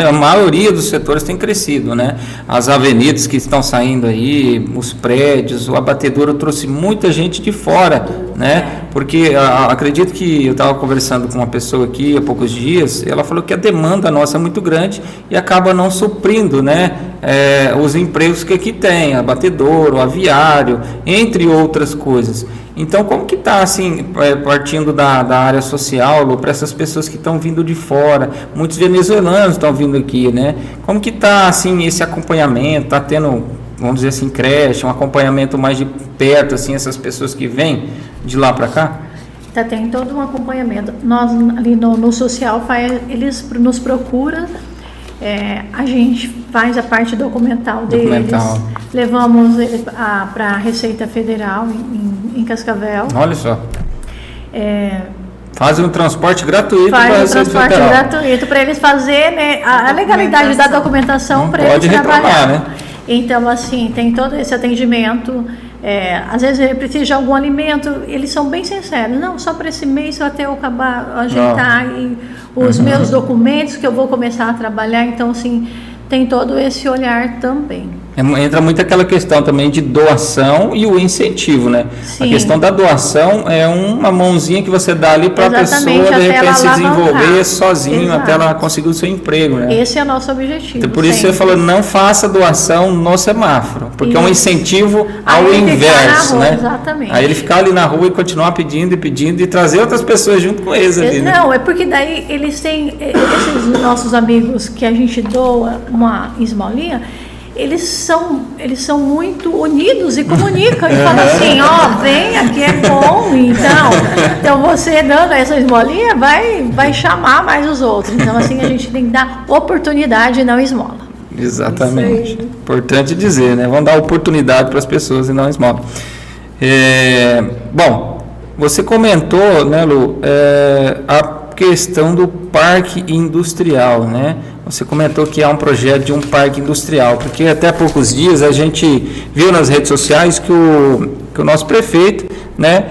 a maioria dos setores tem crescido, né? As avenidas que estão saindo aí, os prédios, o abatedouro trouxe muita gente de fora, né? Porque acredito que eu estava conversando com uma pessoa aqui há poucos dias, ela falou que a demanda nossa é muito grande e acaba não suprindo, né, os empregos que aqui tem, abatedouro, aviário, entre outras coisas. Então, como que está, assim, partindo da área social, para essas pessoas que estão vindo de fora, muitos venezuelanos estão vindo aqui, né? Como que está, assim, esse acompanhamento? Está tendo, vamos dizer assim, creche, um acompanhamento mais de perto, assim, essas pessoas que vêm de lá para cá? Tem todo um acompanhamento. Nós, ali no social, eles nos procuram, a gente faz a parte documental deles, levamos ele para a Receita Federal em Cascavel. Olha só. Fazem um transporte gratuito para a Receita Federal. Faz um transporte gratuito para eles fazerem, né, a legalidade da documentação para eles trabalhar. Né? Então, assim, tem todo esse atendimento. Às vezes ele precisa de algum alimento, eles são bem sinceros. Não, só para esse mês até eu acabar ajeitar os meus documentos que eu vou começar a trabalhar. Então, assim, tem todo esse olhar também. Entra muito aquela questão também de doação e o incentivo, né? Sim. A questão da doação é uma mãozinha que você dá ali para a pessoa, de até repente, ela se desenvolver alavancar. sozinho, Exato. até ela conseguir o seu emprego, né? Esse é o nosso objetivo. Então, por isso sempre. você falou, não faça doação no semáforo, porque é um Isso. incentivo Aí ao ele ficar na inverso, rua, né? exatamente. Aí ele ficar ali na rua e continuar pedindo e trazer outras pessoas junto com eles ali, né? Não, é porque daí eles têm, esses nossos amigos que a gente doa uma esmolinha, eles são muito unidos e comunicam e falam assim, vem, aqui é bom, então você dando essa esmolinha vai chamar mais os outros. Então assim, a gente tem que dar oportunidade e não esmola. Exatamente. Importante dizer, né? Vamos dar oportunidade para as pessoas e não esmola. Bom, você comentou, né, Lu, a questão do parque industrial, né? Você comentou que há um projeto de um parque industrial, porque até há poucos dias a gente viu nas redes sociais que o nosso prefeito, né,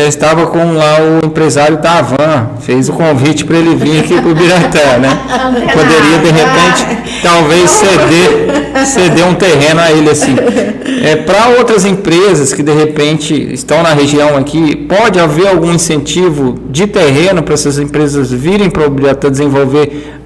estava com lá o empresário da Havan, fez o convite para ele vir aqui para o Biratã, né? Poderia, de repente, talvez ceder um terreno a ele, assim. Para outras empresas que, de repente, estão na região aqui, pode haver algum incentivo de terreno para essas empresas virem para o Biratã desenvolver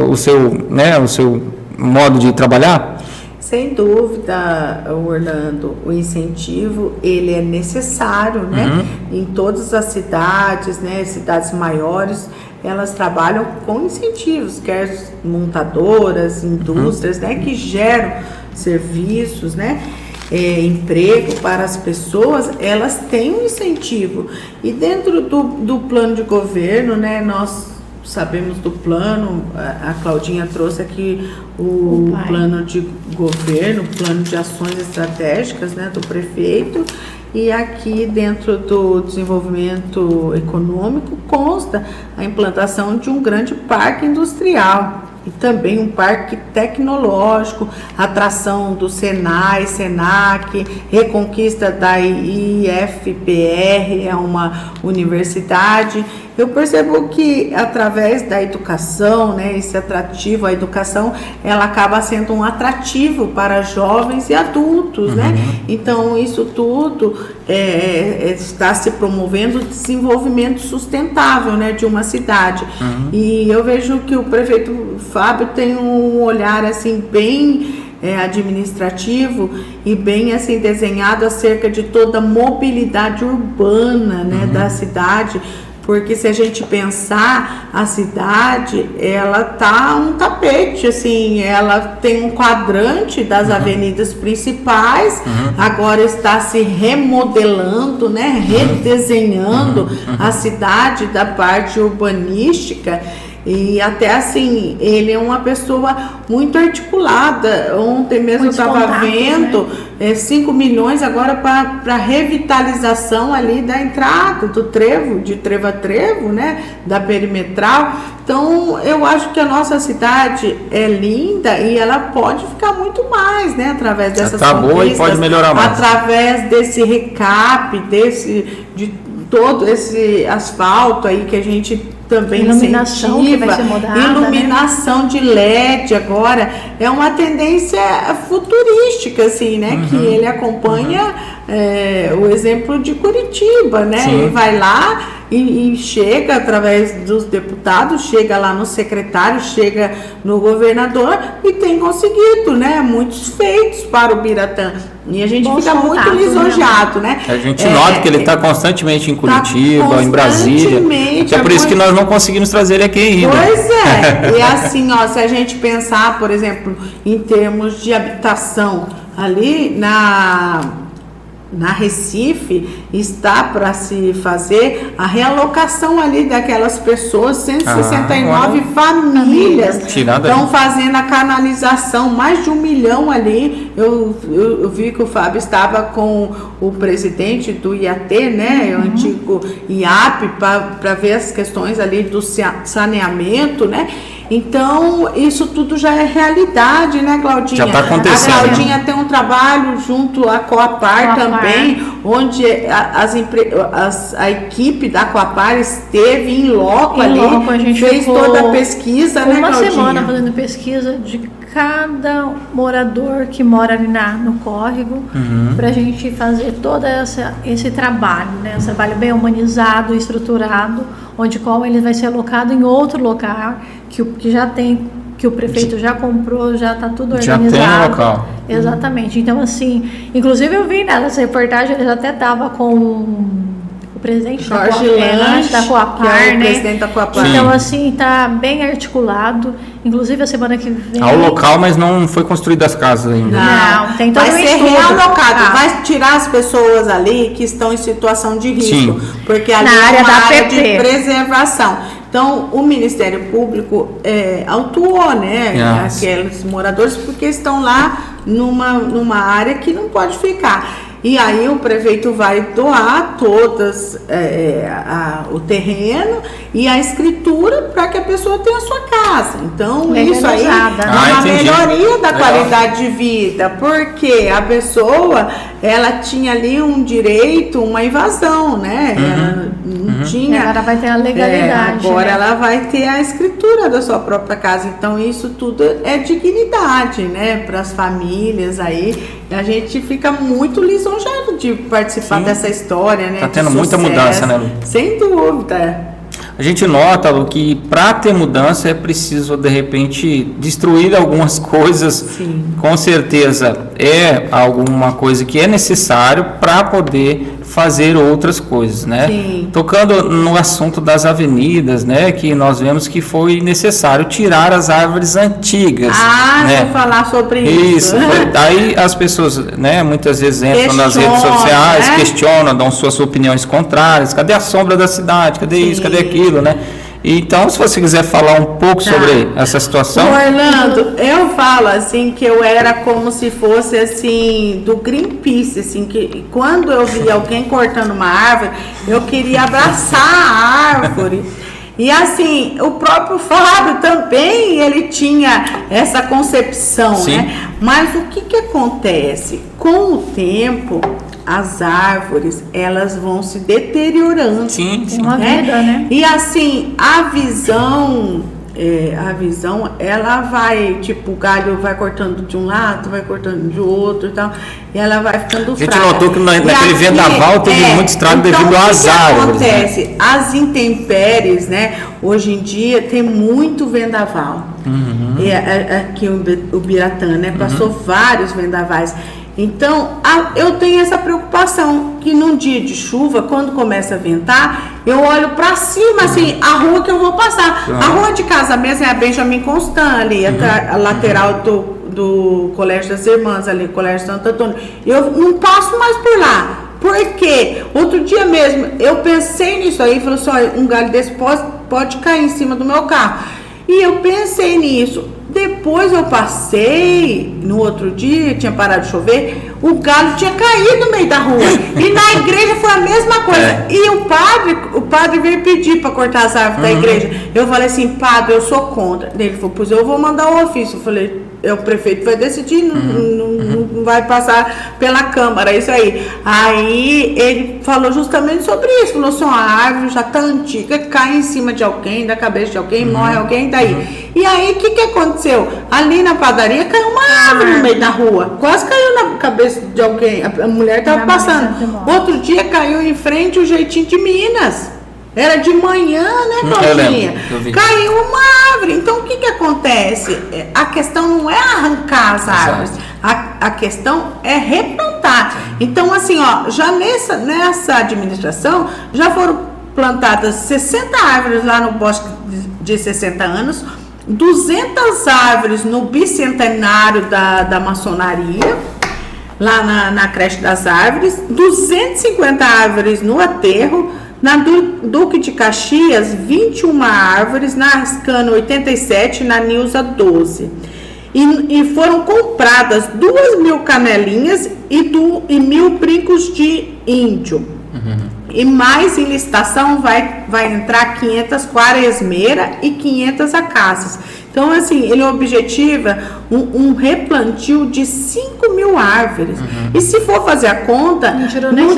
o seu modo de trabalhar? Sem dúvida, Orlando, o incentivo, ele é necessário, né? Em todas as cidades, né? Cidades maiores, elas trabalham com incentivos, quer montadoras, indústrias, né? Que geram serviços, né? Emprego para as pessoas, elas têm um incentivo. E dentro do plano de governo, né? Nós sabemos do plano, a Claudinha trouxe aqui o plano de governo, plano de ações estratégicas, né, do prefeito, e aqui dentro do desenvolvimento econômico consta a implantação de um grande parque industrial e também um parque tecnológico, atração do Senai, Senac, reconquista da IFPR, é uma universidade. Eu percebo que através da educação, né, esse atrativo, a educação, ela acaba sendo um atrativo para jovens e adultos, né? Então, isso tudo está se promovendo o desenvolvimento sustentável, né, de uma cidade. E eu vejo que o prefeito Fábio tem um olhar assim bem administrativo e bem assim desenhado acerca de toda a mobilidade urbana, né, da cidade. Porque se a gente pensar, a cidade, ela tá um tapete, assim, ela tem um quadrante das avenidas principais, agora está se remodelando, né, redesenhando a cidade da parte urbanística. E até assim, ele é uma pessoa muito articulada. Ontem mesmo eu estava vendo 5 milhões agora para revitalização ali da entrada do trevo, de trevo a trevo, né, da perimetral. Então eu acho que a nossa cidade é linda e ela pode ficar muito mais, né, através dessas conquistas, boa e pode melhorar mais. Através desse recap, de todo esse asfalto aí que a gente também iluminação incentiva, que vai ser mudada, iluminação, né, de LED agora, é uma tendência futurística, assim, né, que ele acompanha o exemplo de Curitiba, né, ele vai lá e chega através dos deputados, chega lá no secretário, chega no governador e tem conseguido, né, muitos feitos para o Biratã. E a gente fica muito lisonjeado, né? A gente nota que ele está constantemente em Curitiba, em Brasília. Até por isso que nós não conseguimos trazer ele aqui ainda. Pois é. E assim, ó, se a gente pensar, por exemplo, em termos de habitação, ali na Recife está para se fazer a realocação ali daquelas pessoas, 169 famílias estão fazendo a canalização, mais de 1 milhão ali. Eu vi que o Fábio estava com o presidente do IAT, né, o antigo IAP, para ver as questões ali do saneamento, né? Então, isso tudo já é realidade, né, Claudinha? Já está acontecendo. A Claudinha tem um trabalho junto à Coapar também, onde a equipe da Coapar esteve em loco ali, a gente fez toda a pesquisa, né, Claudinha? Uma semana fazendo pesquisa de cada morador que mora ali no córrego, para a gente fazer todo esse trabalho, né? Esse trabalho bem humanizado, estruturado, onde qual ele vai ser alocado em outro lugar que já tem, que o prefeito já comprou, já está tudo organizado. Já tem o local. Exatamente. Então, assim, inclusive eu vi nessa reportagem, ele já até estava com o presidente Jorge da Coapar, né? né? Presidente da Coapar. Então, assim, tá bem articulado. Inclusive, a semana que vem... Há o local, mas não foi construída as casas ainda. Não, tem todo vai um ser estudo. realocado, vai tirar as pessoas ali que estão em situação de risco, Sim. porque ali Na é área uma da área PP. de preservação. Então, o Ministério Público autuou, né, aqueles moradores, porque estão lá numa área que não pode ficar. E aí o prefeito vai doar todas o terreno e a escritura para que a pessoa tenha a sua casa. Então, isso aí é uma melhoria da qualidade de vida, porque a pessoa, ela tinha ali um direito, uma invasão, né? Ela não tinha... Agora vai ter a legalidade. Agora né? ela vai ter a escritura da sua própria casa. Então, isso tudo é dignidade, né? Para as famílias aí. A gente fica muito lisonjeado de participar dessa história, né? Tá tendo muita mudança, né, Lu? Sem dúvida. A gente nota, Lu, que para ter mudança é preciso, de repente, destruir algumas coisas. Sim. Com certeza é alguma coisa que é necessário para poder fazer outras coisas, né? Sim. Tocando no assunto das avenidas, né? Que nós vemos que foi necessário tirar as árvores antigas. Né? Vou falar sobre Isso. Aí as pessoas, né? Muitas vezes entram nas redes sociais, né? questionam, dão suas opiniões contrárias. Cadê a sombra da cidade? Cadê isso? Cadê aquilo, né? Então, se você quiser falar um pouco sobre essa situação. Orlando, eu falo assim que eu era como se fosse assim do Greenpeace, assim, que quando eu via alguém cortando uma árvore, eu queria abraçar a árvore. E assim, o próprio Fábio também, ele tinha essa concepção, Sim. né? Mas o que acontece? Com o tempo, as árvores, elas vão se deteriorando. Sim, sim. Uma vida, né? E assim, a visão, ela vai, tipo, o galho vai cortando de um lado, vai cortando de outro e tal, e ela vai ficando fraca. A gente notou que naquele vendaval teve muito estrago devido às árvores. O que acontece? Né? As intempéries, né? Hoje em dia tem muito vendaval. Aqui o Ubiratã, né? Passou vários vendavais. Então, eu tenho essa preocupação, que num dia de chuva, quando começa a ventar, eu olho para cima, assim, a rua que eu vou passar. A rua de casa mesmo é a Benjamin Constant, ali, a lateral do Colégio das Irmãs, ali, Colégio Santo Antônio. Eu não passo mais por lá. Por quê? Outro dia mesmo, eu pensei nisso aí, falei assim, olha, um galho desse pode cair em cima do meu carro. E eu pensei nisso. Depois eu passei, no outro dia, tinha parado de chover, o galho tinha caído no meio da rua. E na igreja foi a mesma coisa. E o padre veio pedir para cortar as árvores da igreja. Eu falei assim, padre, eu sou contra. Ele falou, pois eu vou mandar o ofício. Eu falei, o prefeito vai decidir, não vai passar pela Câmara, isso aí. Aí ele falou justamente sobre isso. Falou assim, a árvore já tá antiga, cai em cima de alguém, da cabeça de alguém, morre alguém, daí. E aí, o que aconteceu? Ali na padaria caiu uma árvore no meio da rua. Quase caiu na cabeça de alguém. A mulher estava passando. Outro dia caiu em frente o Jeitinho de Minas. Era de manhã, né, Claudinha? Caiu uma árvore. Então, o que acontece? A questão não é arrancar as árvores. A questão é replantar. Então, assim, ó, já nessa administração, já foram plantadas 60 árvores lá no Bosque de 60 anos, 200 árvores no bicentenário da maçonaria, lá na creche das árvores, 250 árvores no aterro, na Duque de Caxias, 21 árvores, na Ascano 87, na Nilza 12. E foram compradas 2.000 canelinhas e 1.000 brincos de índio. E mais em licitação vai entrar 500 quaresmeira e 500 acácias. Então, assim, ele objetiva um replantio de 5.000 árvores. E se for fazer a conta, não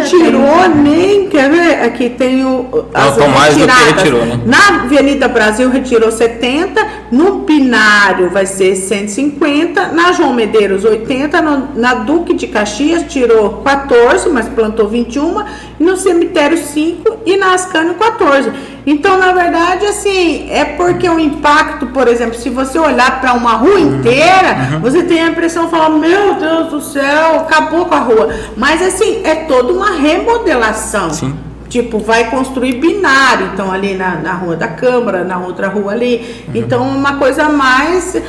tirou nem, quer ver? Aqui tem Plantou mais do que retirou, né? Na Avenida Brasil retirou 70, no Pinário vai ser 150, na João Medeiros 80, na Duque de Caxias tirou 14, mas plantou 21, e no Cemitério 5 e na Ascânio 14. Então, na verdade, assim, é porque o impacto, por exemplo, se você olhar para uma rua inteira, você tem a impressão de falar, meu Deus do céu, acabou com a rua. Mas, assim, é toda uma remodelação. Sim. Tipo, vai construir binário, então ali na Rua da Câmara, na outra rua ali. Então, uma coisa mais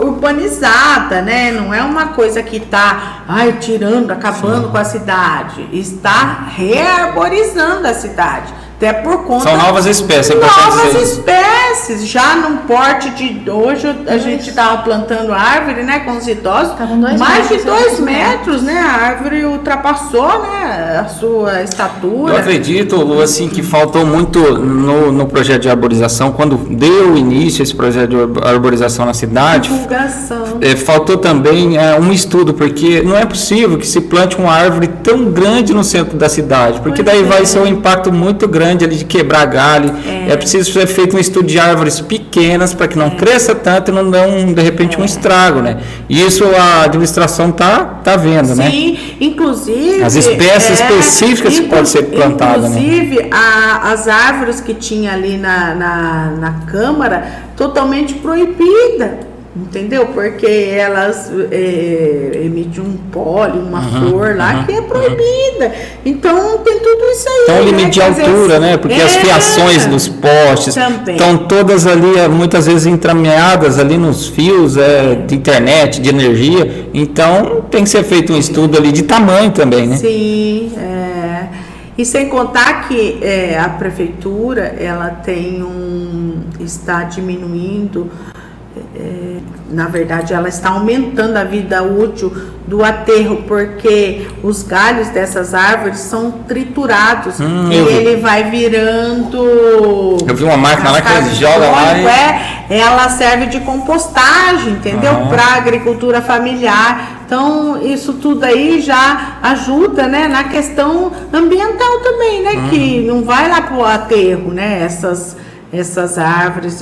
urbanizada, né? Não é uma coisa que está tirando, acabando com a cidade. Está rearborizando a cidade. Até por conta... São novas espécies. Novas espécies, já num porte de... Hoje a gente estava plantando árvore, né, com os idosos, mais de 2 metros, né, a árvore ultrapassou, né, a sua estatura. Eu acredito, Lu, assim, que faltou muito no projeto de arborização, quando deu início esse projeto de arborização na cidade, divulgação. Faltou também um estudo, porque não é possível que se plante uma árvore tão grande no centro da cidade, porque daí vai ser um impacto muito grande ali de quebrar galho. É preciso ser feito um estudo de árvores pequenas para que não cresça tanto e não dê de repente um estrago, né? E isso a administração tá vendo, né? Sim, inclusive as espécies específicas que podem ser plantadas, inclusive, né? As árvores que tinha ali na Câmara totalmente proibida. Entendeu? Porque elas emitem um pólen, uma flor lá que é proibida. Então tem tudo isso aí. Então, limite de altura, né? Porque as fiações dos postes estão todas ali, muitas vezes entrameadas ali nos fios de internet, de energia. Então tem que ser feito um estudo ali de tamanho também, né? Sim, E sem contar que a prefeitura ela está diminuindo. Na verdade, ela está aumentando a vida útil do aterro, porque os galhos dessas árvores são triturados e ele vai virando. Eu vi uma máquina lá que eles jogam lá. Ela serve de compostagem, entendeu? Para agricultura familiar. Então, isso tudo aí já ajuda, né, na questão ambiental também, né? Que não vai lá para o aterro, né? Essas árvores,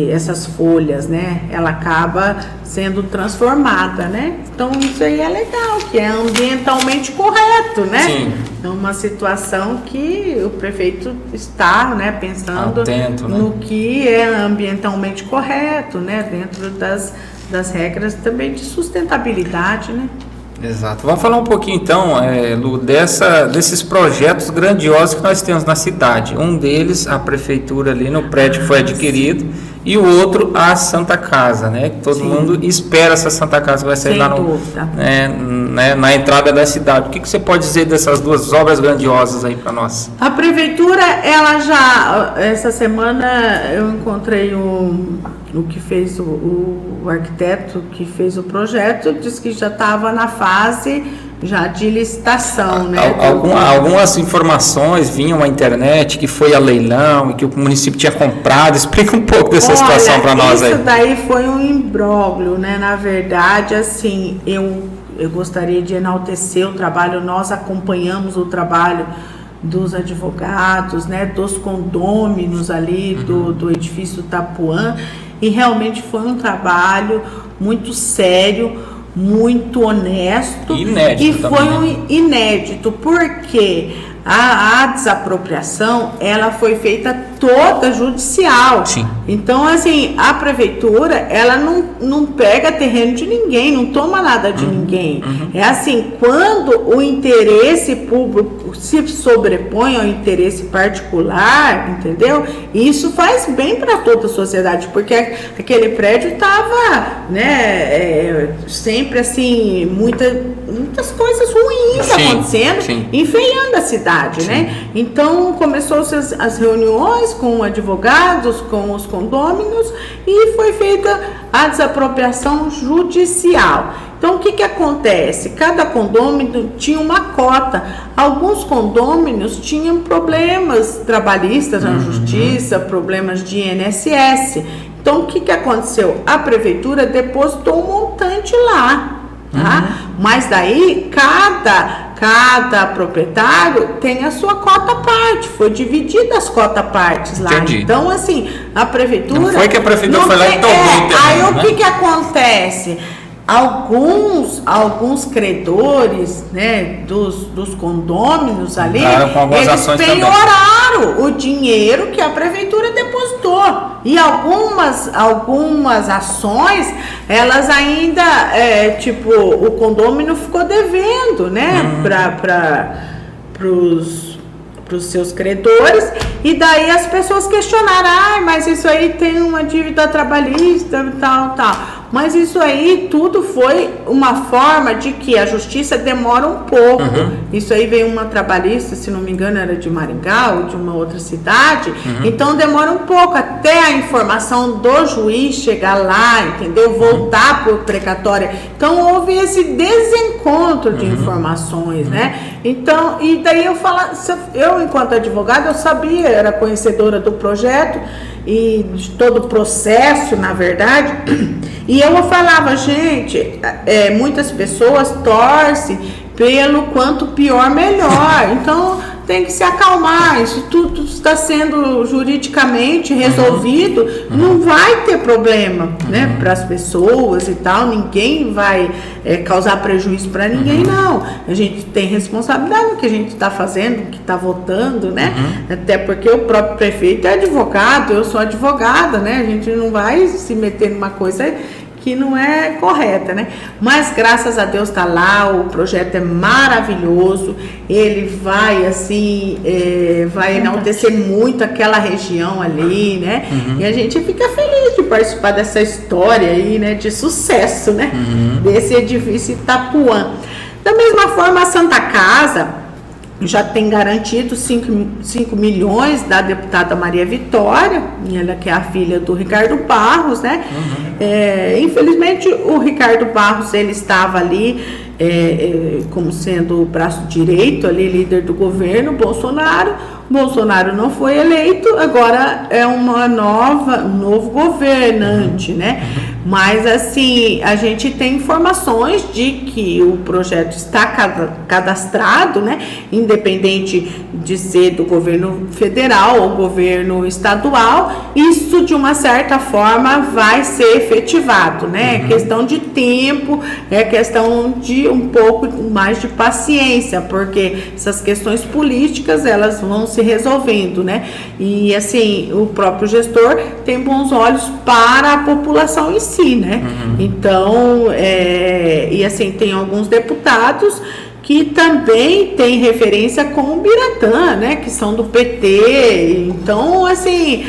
essas folhas, né? Ela acaba sendo transformada, né? Então isso aí é legal, que é ambientalmente correto, né? Sim. É uma situação que o prefeito está, né, pensando atento, né? no que é ambientalmente correto, né? Dentro das regras também de sustentabilidade, né? Exato. Vamos falar um pouquinho então, Lu, desses projetos grandiosos que nós temos na cidade. Um deles, a prefeitura ali no prédio que foi adquirido, e o outro, a Santa Casa, né? Que todo mundo espera essa Santa Casa que vai sair lá na entrada da cidade. O que você pode dizer dessas duas obras grandiosas aí para nós? A prefeitura, ela já, essa semana eu encontrei o que fez o arquiteto que fez o projeto, disse que já estava na fase já de licitação, né? Algumas informações vinham na internet que foi a leilão e que o município tinha comprado. Explica um pouco dessa situação para nós aí. Isso daí foi um imbróglio, né? Na verdade, assim, eu gostaria de enaltecer o trabalho, nós acompanhamos o trabalho dos advogados, né? Dos condôminos ali do edifício Tapuã, e realmente foi um trabalho muito sério, muito honesto, inédito e foi também, inédito, porque a desapropriação ela foi feita toda judicial. Sim. Então, assim, a prefeitura ela não pega terreno de ninguém, não toma nada de ninguém. É assim, quando o interesse público se sobrepõe ao interesse particular, entendeu? Isso faz bem para toda a sociedade, porque aquele prédio estava, né, sempre assim, muitas coisas ruins acontecendo, enfeiando a cidade, né? Então, começou-se as reuniões com advogados, com os condôminos, e foi feita a desapropriação judicial. Então, o que acontece? Cada condômino tinha uma cota. Alguns condôminos tinham problemas trabalhistas na justiça, problemas de INSS. Então, o que aconteceu? A prefeitura depositou um montante lá. Tá? Mas daí, cada cada proprietário tem a sua cota parte, foi dividida as cotas partes lá. Entendi. Então, assim, a prefeitura... Não foi que a prefeitura foi lá e tomou também, aí né? o que acontece? Alguns credores, né, dos condôminos ali, eles penhoraram o dinheiro que a prefeitura depositou. E algumas ações, elas ainda, tipo, o condômino ficou devendo, né, para os seus credores, e daí as pessoas questionaram, mas isso aí tem uma dívida trabalhista, tal. Mas isso aí tudo foi uma forma de que a justiça demora um pouco. Isso aí veio uma trabalhista, se não me engano era de Maringá ou de uma outra cidade, então demora um pouco até a informação do juiz chegar lá, entendeu? Voltar para o precatório. Então houve esse desencontro de informações, né? Então, e daí eu enquanto advogada, eu sabia, era conhecedora do projeto e de todo o processo, na verdade, e eu falava, gente, muitas pessoas torcem pelo quanto pior, melhor, então tem que se acalmar, isso tudo está sendo juridicamente resolvido, não vai ter problema, né, para as pessoas e tal, ninguém vai causar prejuízo para ninguém, não. A gente tem responsabilidade no que a gente está fazendo, no que está votando, né, até porque o próprio prefeito é advogado, eu sou advogada, né, a gente não vai se meter numa coisa que não é correta, né? Mas graças a Deus tá lá, o projeto é maravilhoso, ele vai assim, vai enaltecer muito aquela região ali, né? E a gente fica feliz de participar dessa história aí, né? De sucesso, né? Desse edifício Itapuã. Da mesma forma, a Santa Casa já tem garantido 5 milhões da deputada Maria Vitória, ela que é a filha do Ricardo Barros, né? Infelizmente o Ricardo Barros, ele estava ali como sendo o braço direito, ali, líder do governo Bolsonaro. Bolsonaro não foi eleito, agora é um novo governante, né? Mas assim, a gente tem informações de que o projeto está cadastrado, né? Independente de ser do governo federal ou governo estadual, isso de uma certa forma vai ser efetivado, né? É questão de tempo, é questão de um pouco mais de paciência, porque essas questões políticas, elas vão se resolvendo, né? E assim, o próprio gestor tem bons olhos para a população em si, né? Então, e assim, tem alguns deputados que também tem referência com o Biratã, né? Que são do PT, então, assim,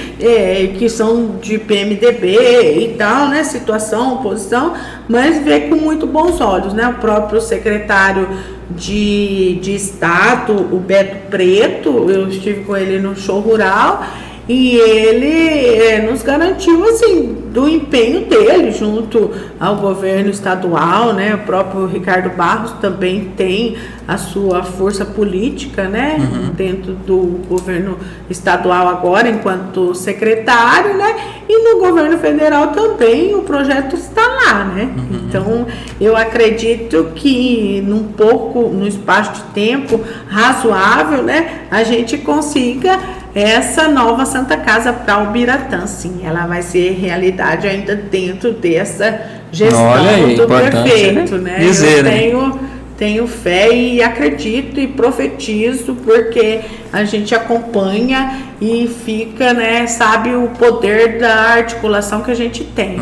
que são de PMDB e tal, né? Situação, oposição, mas vê com muito bons olhos, né? O próprio secretário de Estado, o Beto Preto, eu estive com ele no show rural, e ele nos garantiu, assim, do empenho dele junto ao governo estadual, né? O próprio Ricardo Barros também tem a sua força política, né? Dentro do governo estadual agora, enquanto secretário, né? E no governo federal também o projeto está lá, né? Então, eu acredito que num espaço de tempo razoável, né? A gente consiga essa nova Santa Casa para o Biratã, sim, ela vai ser realidade ainda dentro dessa gestão do prefeito, né? Dizer, eu tenho fé e acredito e profetizo, porque a gente acompanha e fica, né, sabe o poder da articulação que a gente tem.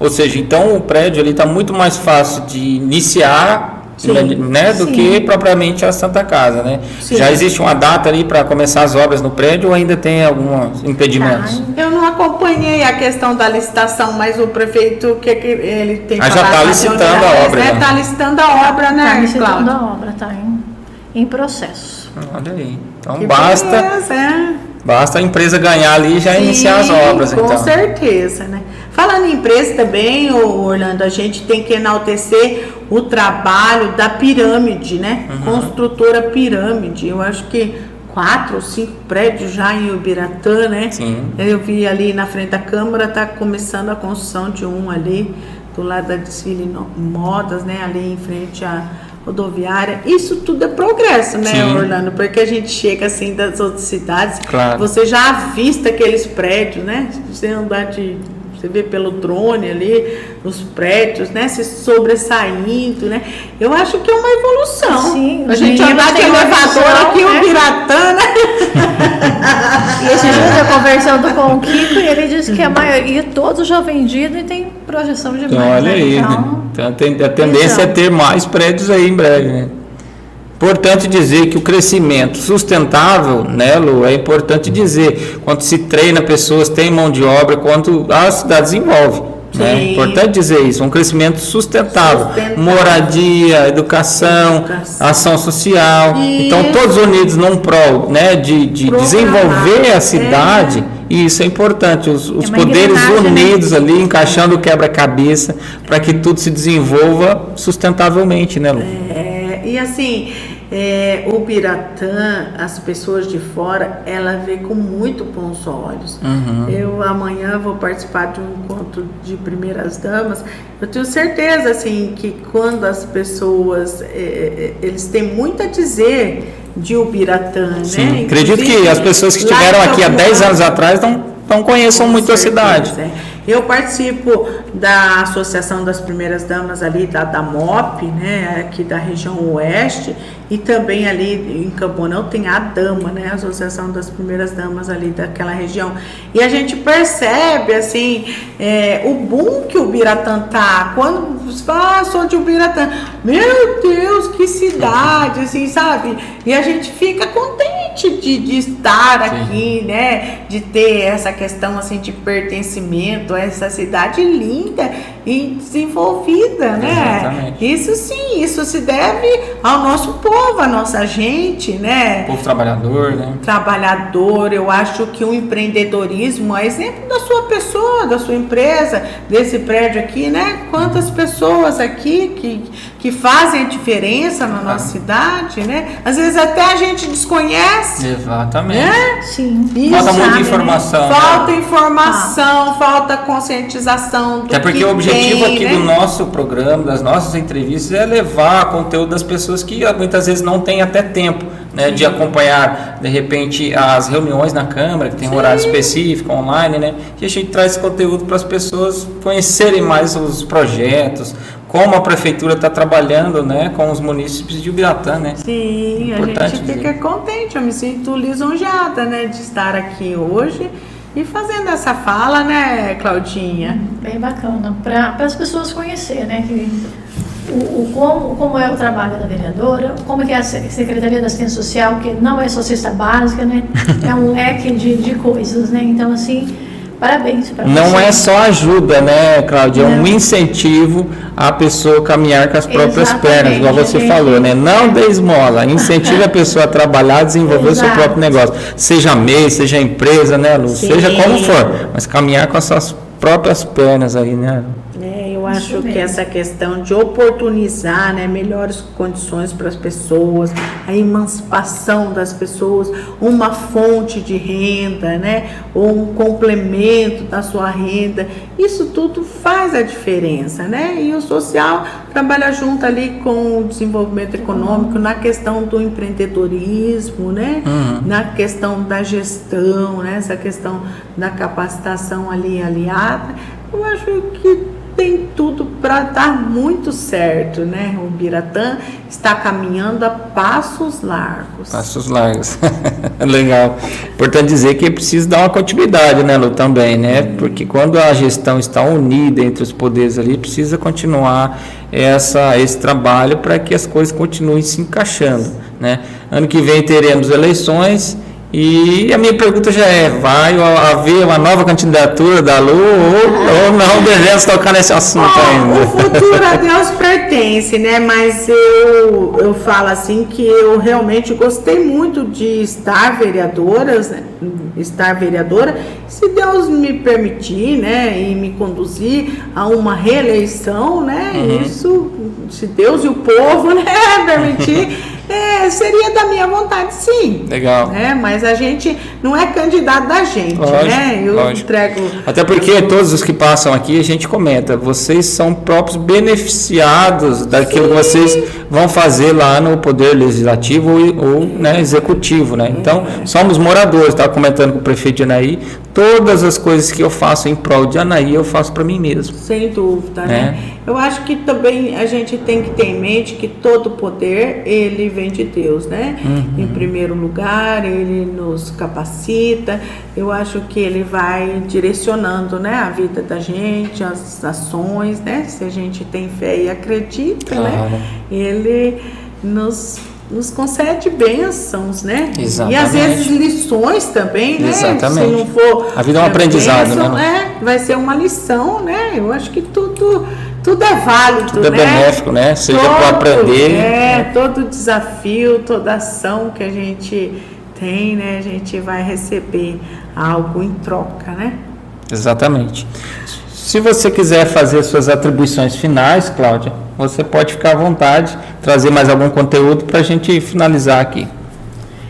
Ou seja, então o prédio ali está muito mais fácil de iniciar, né, do que propriamente a Santa Casa, né? Sim. Já existe uma data ali para começar as obras no prédio ou ainda tem alguns impedimentos? Eu não acompanhei a questão da licitação, mas o prefeito, que ele tem falado... já está licitando a obra. Está licitando a obra, né, Está licitando a obra, está em processo. Olha aí. Então que basta a empresa ganhar ali e já iniciar as obras, com certeza, né? Falando em empresa também, Orlando, a gente tem que enaltecer o trabalho da Pirâmide, né? Construtora Pirâmide. Eu acho que 4 ou 5 prédios já em Ubiratã, né? Sim. Eu vi ali na frente da Câmara, está começando a construção de um ali, do lado da Desfile Modas, né? Ali em frente rodoviária, isso tudo é progresso, né, Sim. Orlando? Porque a gente chega assim das outras cidades, Claro. você já avista aqueles prédios, né? Você andar você vê pelo drone ali, os prédios, né, se sobressaindo, né? Eu acho que é uma evolução. Sim, a gente andar de elevador aqui, o Biratã, né? E esse dia eu conversando com o Kiko e ele disse que a maioria, todos já vendido e tem projeção de Então, mais. olha né? aí, Então, a tendência é ter mais prédios aí em breve, né? Importante dizer que o crescimento sustentável, né, Lu, é importante dizer, quando se treina pessoas, tem mão de obra, quanto a cidade desenvolve. Né? É importante dizer isso, um crescimento sustentável. Moradia, educação, ação social. Isso. Então, todos unidos num prol, né, de desenvolver a cidade, e isso é importante, os poderes unidos, né, ali, encaixando o quebra-cabeça, para que tudo se desenvolva sustentavelmente, né, Lu? E assim, o Biratã, as pessoas de fora, ela vê com muito bons olhos. Eu amanhã vou participar de um encontro de primeiras damas. Eu tenho certeza assim que quando as pessoas eles têm muito a dizer de Ubiratã, sim, né? Acredito que as pessoas que estiveram aqui há 10 anos atrás não conheçam muito certeza. A cidade. Eu participo da Associação das Primeiras Damas ali da MOP, né, aqui da região oeste, e também ali em Campoão tem a DAMA, né, a Associação das Primeiras Damas ali daquela região. E a gente percebe, assim, o boom que o Biratã tá. Quando você fala, sou de Ubiratã, meu Deus, que cidade, assim, sabe? E a gente fica contente de estar aqui, né, de ter essa questão, assim, de pertencimento a essa cidade linda e desenvolvida, né? Exatamente. Isso sim, isso se deve ao nosso povo, à nossa gente, né? O povo trabalhador, né? Trabalhador, eu acho que o empreendedorismo é exemplo da sua pessoa, da sua empresa, desse prédio aqui, né? Quantas pessoas aqui que fazem a diferença na nossa cidade, né? Às vezes até a gente desconhece. Exatamente. Né? Sim. Falta muita informação. Né? Falta informação, falta conscientização do até porque que o objetivo tem, aqui, né, do nosso programa, das nossas entrevistas, é levar conteúdo das pessoas que muitas vezes não têm até tempo, né, de acompanhar, de repente, as reuniões na Câmara, que tem um horário específico, online, né? E a gente traz esse conteúdo para as pessoas conhecerem mais os projetos, como a Prefeitura está trabalhando, né, com os munícipes de Ubiratã, né? Sim, a gente fica contente, eu me sinto lisonjeada, né, de estar aqui hoje e fazendo essa fala, né, Claudinha? Bem bacana, para as pessoas conhecerem, né, que como é o trabalho da vereadora, como que é a Secretaria da Assistência Social, que não é só cesta básica, né, é um leque de coisas, né, então assim, parabéns para você. Não é só ajuda, né, Cláudia, é um incentivo a pessoa caminhar com as próprias pernas, igual você falou, né, não dê esmola, incentive a pessoa a trabalhar, desenvolver o seu próprio negócio, seja MEI, seja empresa, né, Lu, seja como for, mas caminhar com as suas próprias pernas aí, né. Eu acho que essa questão de oportunizar, né, melhores condições para as pessoas, a emancipação das pessoas, uma fonte de renda, né, ou um complemento da sua renda, isso tudo faz a diferença, né? E o social trabalha junto ali com o desenvolvimento econômico na questão do empreendedorismo, né? Na questão da gestão, né? Essa questão da capacitação ali aliada. Eu acho que tem tudo para dar muito certo, né? O Biratã está caminhando a passos largos. Passos largos. Legal. Importante dizer que precisa dar uma continuidade, né, Lu, também, né? Porque quando a gestão está unida entre os poderes ali, precisa continuar esse trabalho para que as coisas continuem se encaixando, né? Ano que vem teremos eleições. E a minha pergunta já vai haver uma nova candidatura da Lu ou não devemos tocar nesse assunto ainda? O futuro a Deus pertence, né? Mas eu falo assim que eu realmente gostei muito de estar vereadora, se Deus me permitir, né? E me conduzir a uma reeleição, né? Isso, se Deus e o povo, né, permitir, Seria da minha vontade, sim. Legal. Mas a gente não é candidato da gente, né? Eu entrego... Até porque todos os que passam aqui, a gente comenta, vocês são próprios beneficiados daquilo que vocês vão fazer lá no Poder Legislativo ou né, Executivo, né? Então, somos moradores, estava comentando com o prefeito de Anaí, todas as coisas que eu faço em prol de Anaí, eu faço para mim mesmo. Sem dúvida, né? Eu acho que também a gente tem que ter em mente que todo poder, ele vem de Deus, né? Em primeiro lugar, ele nos capacita, eu acho que ele vai direcionando, né, a vida da gente, as ações, né? Se a gente tem fé e acredita, né? Ele nos concede bênçãos, né? Exatamente. E às vezes lições também, né? Exatamente. Se não for a vida é um aprendizado, bênção, né? Vai ser uma lição, né? Eu acho que tudo é válido, tudo é benéfico, né? Seja para aprender. Todo desafio, toda ação que a gente tem, né? A gente vai receber algo em troca, né? Exatamente. Se você quiser fazer suas atribuições finais, Cláudia, você pode ficar à vontade, trazer mais algum conteúdo para a gente finalizar aqui.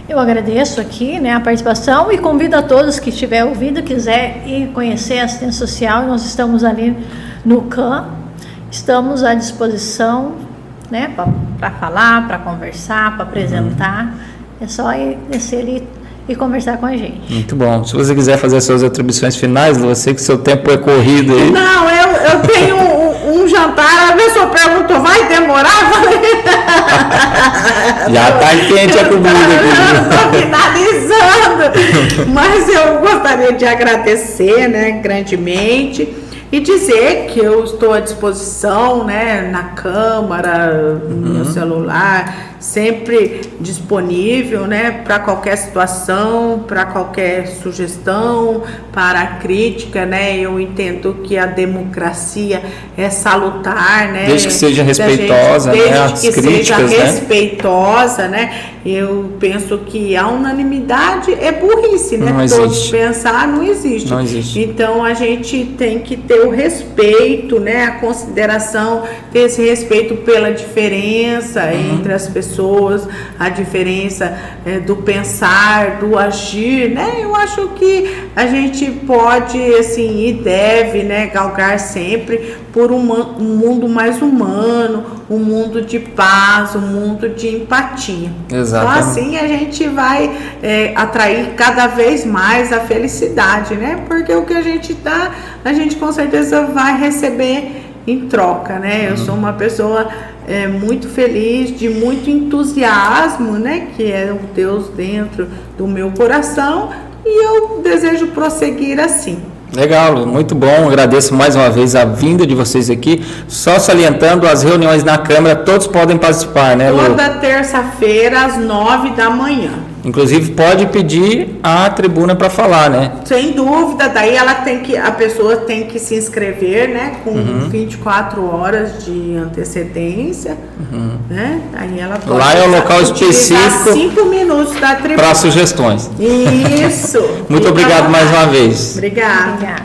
Eu agradeço aqui, né, a participação e convido a todos que estiver ouvindo, quiser ir conhecer a assistência social. Nós estamos ali no CAM, estamos à disposição, né, para falar, para conversar, para apresentar. É só ir descer ali e conversar com a gente. Muito bom. Se você quiser fazer as suas atribuições finais, eu sei que seu tempo é corrido aí. Não, eu tenho um jantar, a pessoa perguntou, vai demorar? Já está quente a comida aqui. Estou finalizando, mas eu gostaria de agradecer, né, grandemente e dizer que eu estou à disposição, né, na Câmara, no meu celular, sempre disponível, né, para qualquer situação, para qualquer sugestão, para crítica, né. Eu entendo que a democracia é salutar, né, desde que seja respeitosa, desde né, as que críticas, seja né, respeitosa, né. Eu penso que a unanimidade é burrice, né? Não Todos existe. pensar não existe. Não existe. Então a gente tem que ter o respeito, né, a consideração, ter esse respeito pela diferença entre as pessoas, a diferença do pensar, do agir, né? Eu acho que a gente pode, assim, e deve, né, galgar sempre por um mundo mais humano, um mundo de paz, um mundo de empatia. Exatamente. Então assim a gente vai atrair cada vez mais a felicidade, né? Porque o que a gente dá, a gente com certeza vai receber em troca, né? Eu sou uma pessoa muito feliz, de muito entusiasmo, né? Que é o Deus dentro do meu coração, e eu desejo prosseguir assim. Legal, muito bom, agradeço mais uma vez a vinda de vocês aqui, só salientando as reuniões na Câmara, todos podem participar, né, Lu? Toda terça-feira às 9 da manhã. Inclusive pode pedir a tribuna para falar, né? Sem dúvida, daí a pessoa tem que se inscrever, né, com 24 horas de antecedência, né? Aí ela pode lá é o local específico 5 minutos da tribuna para sugestões. Isso. Muito obrigado mais uma vez. Obrigada.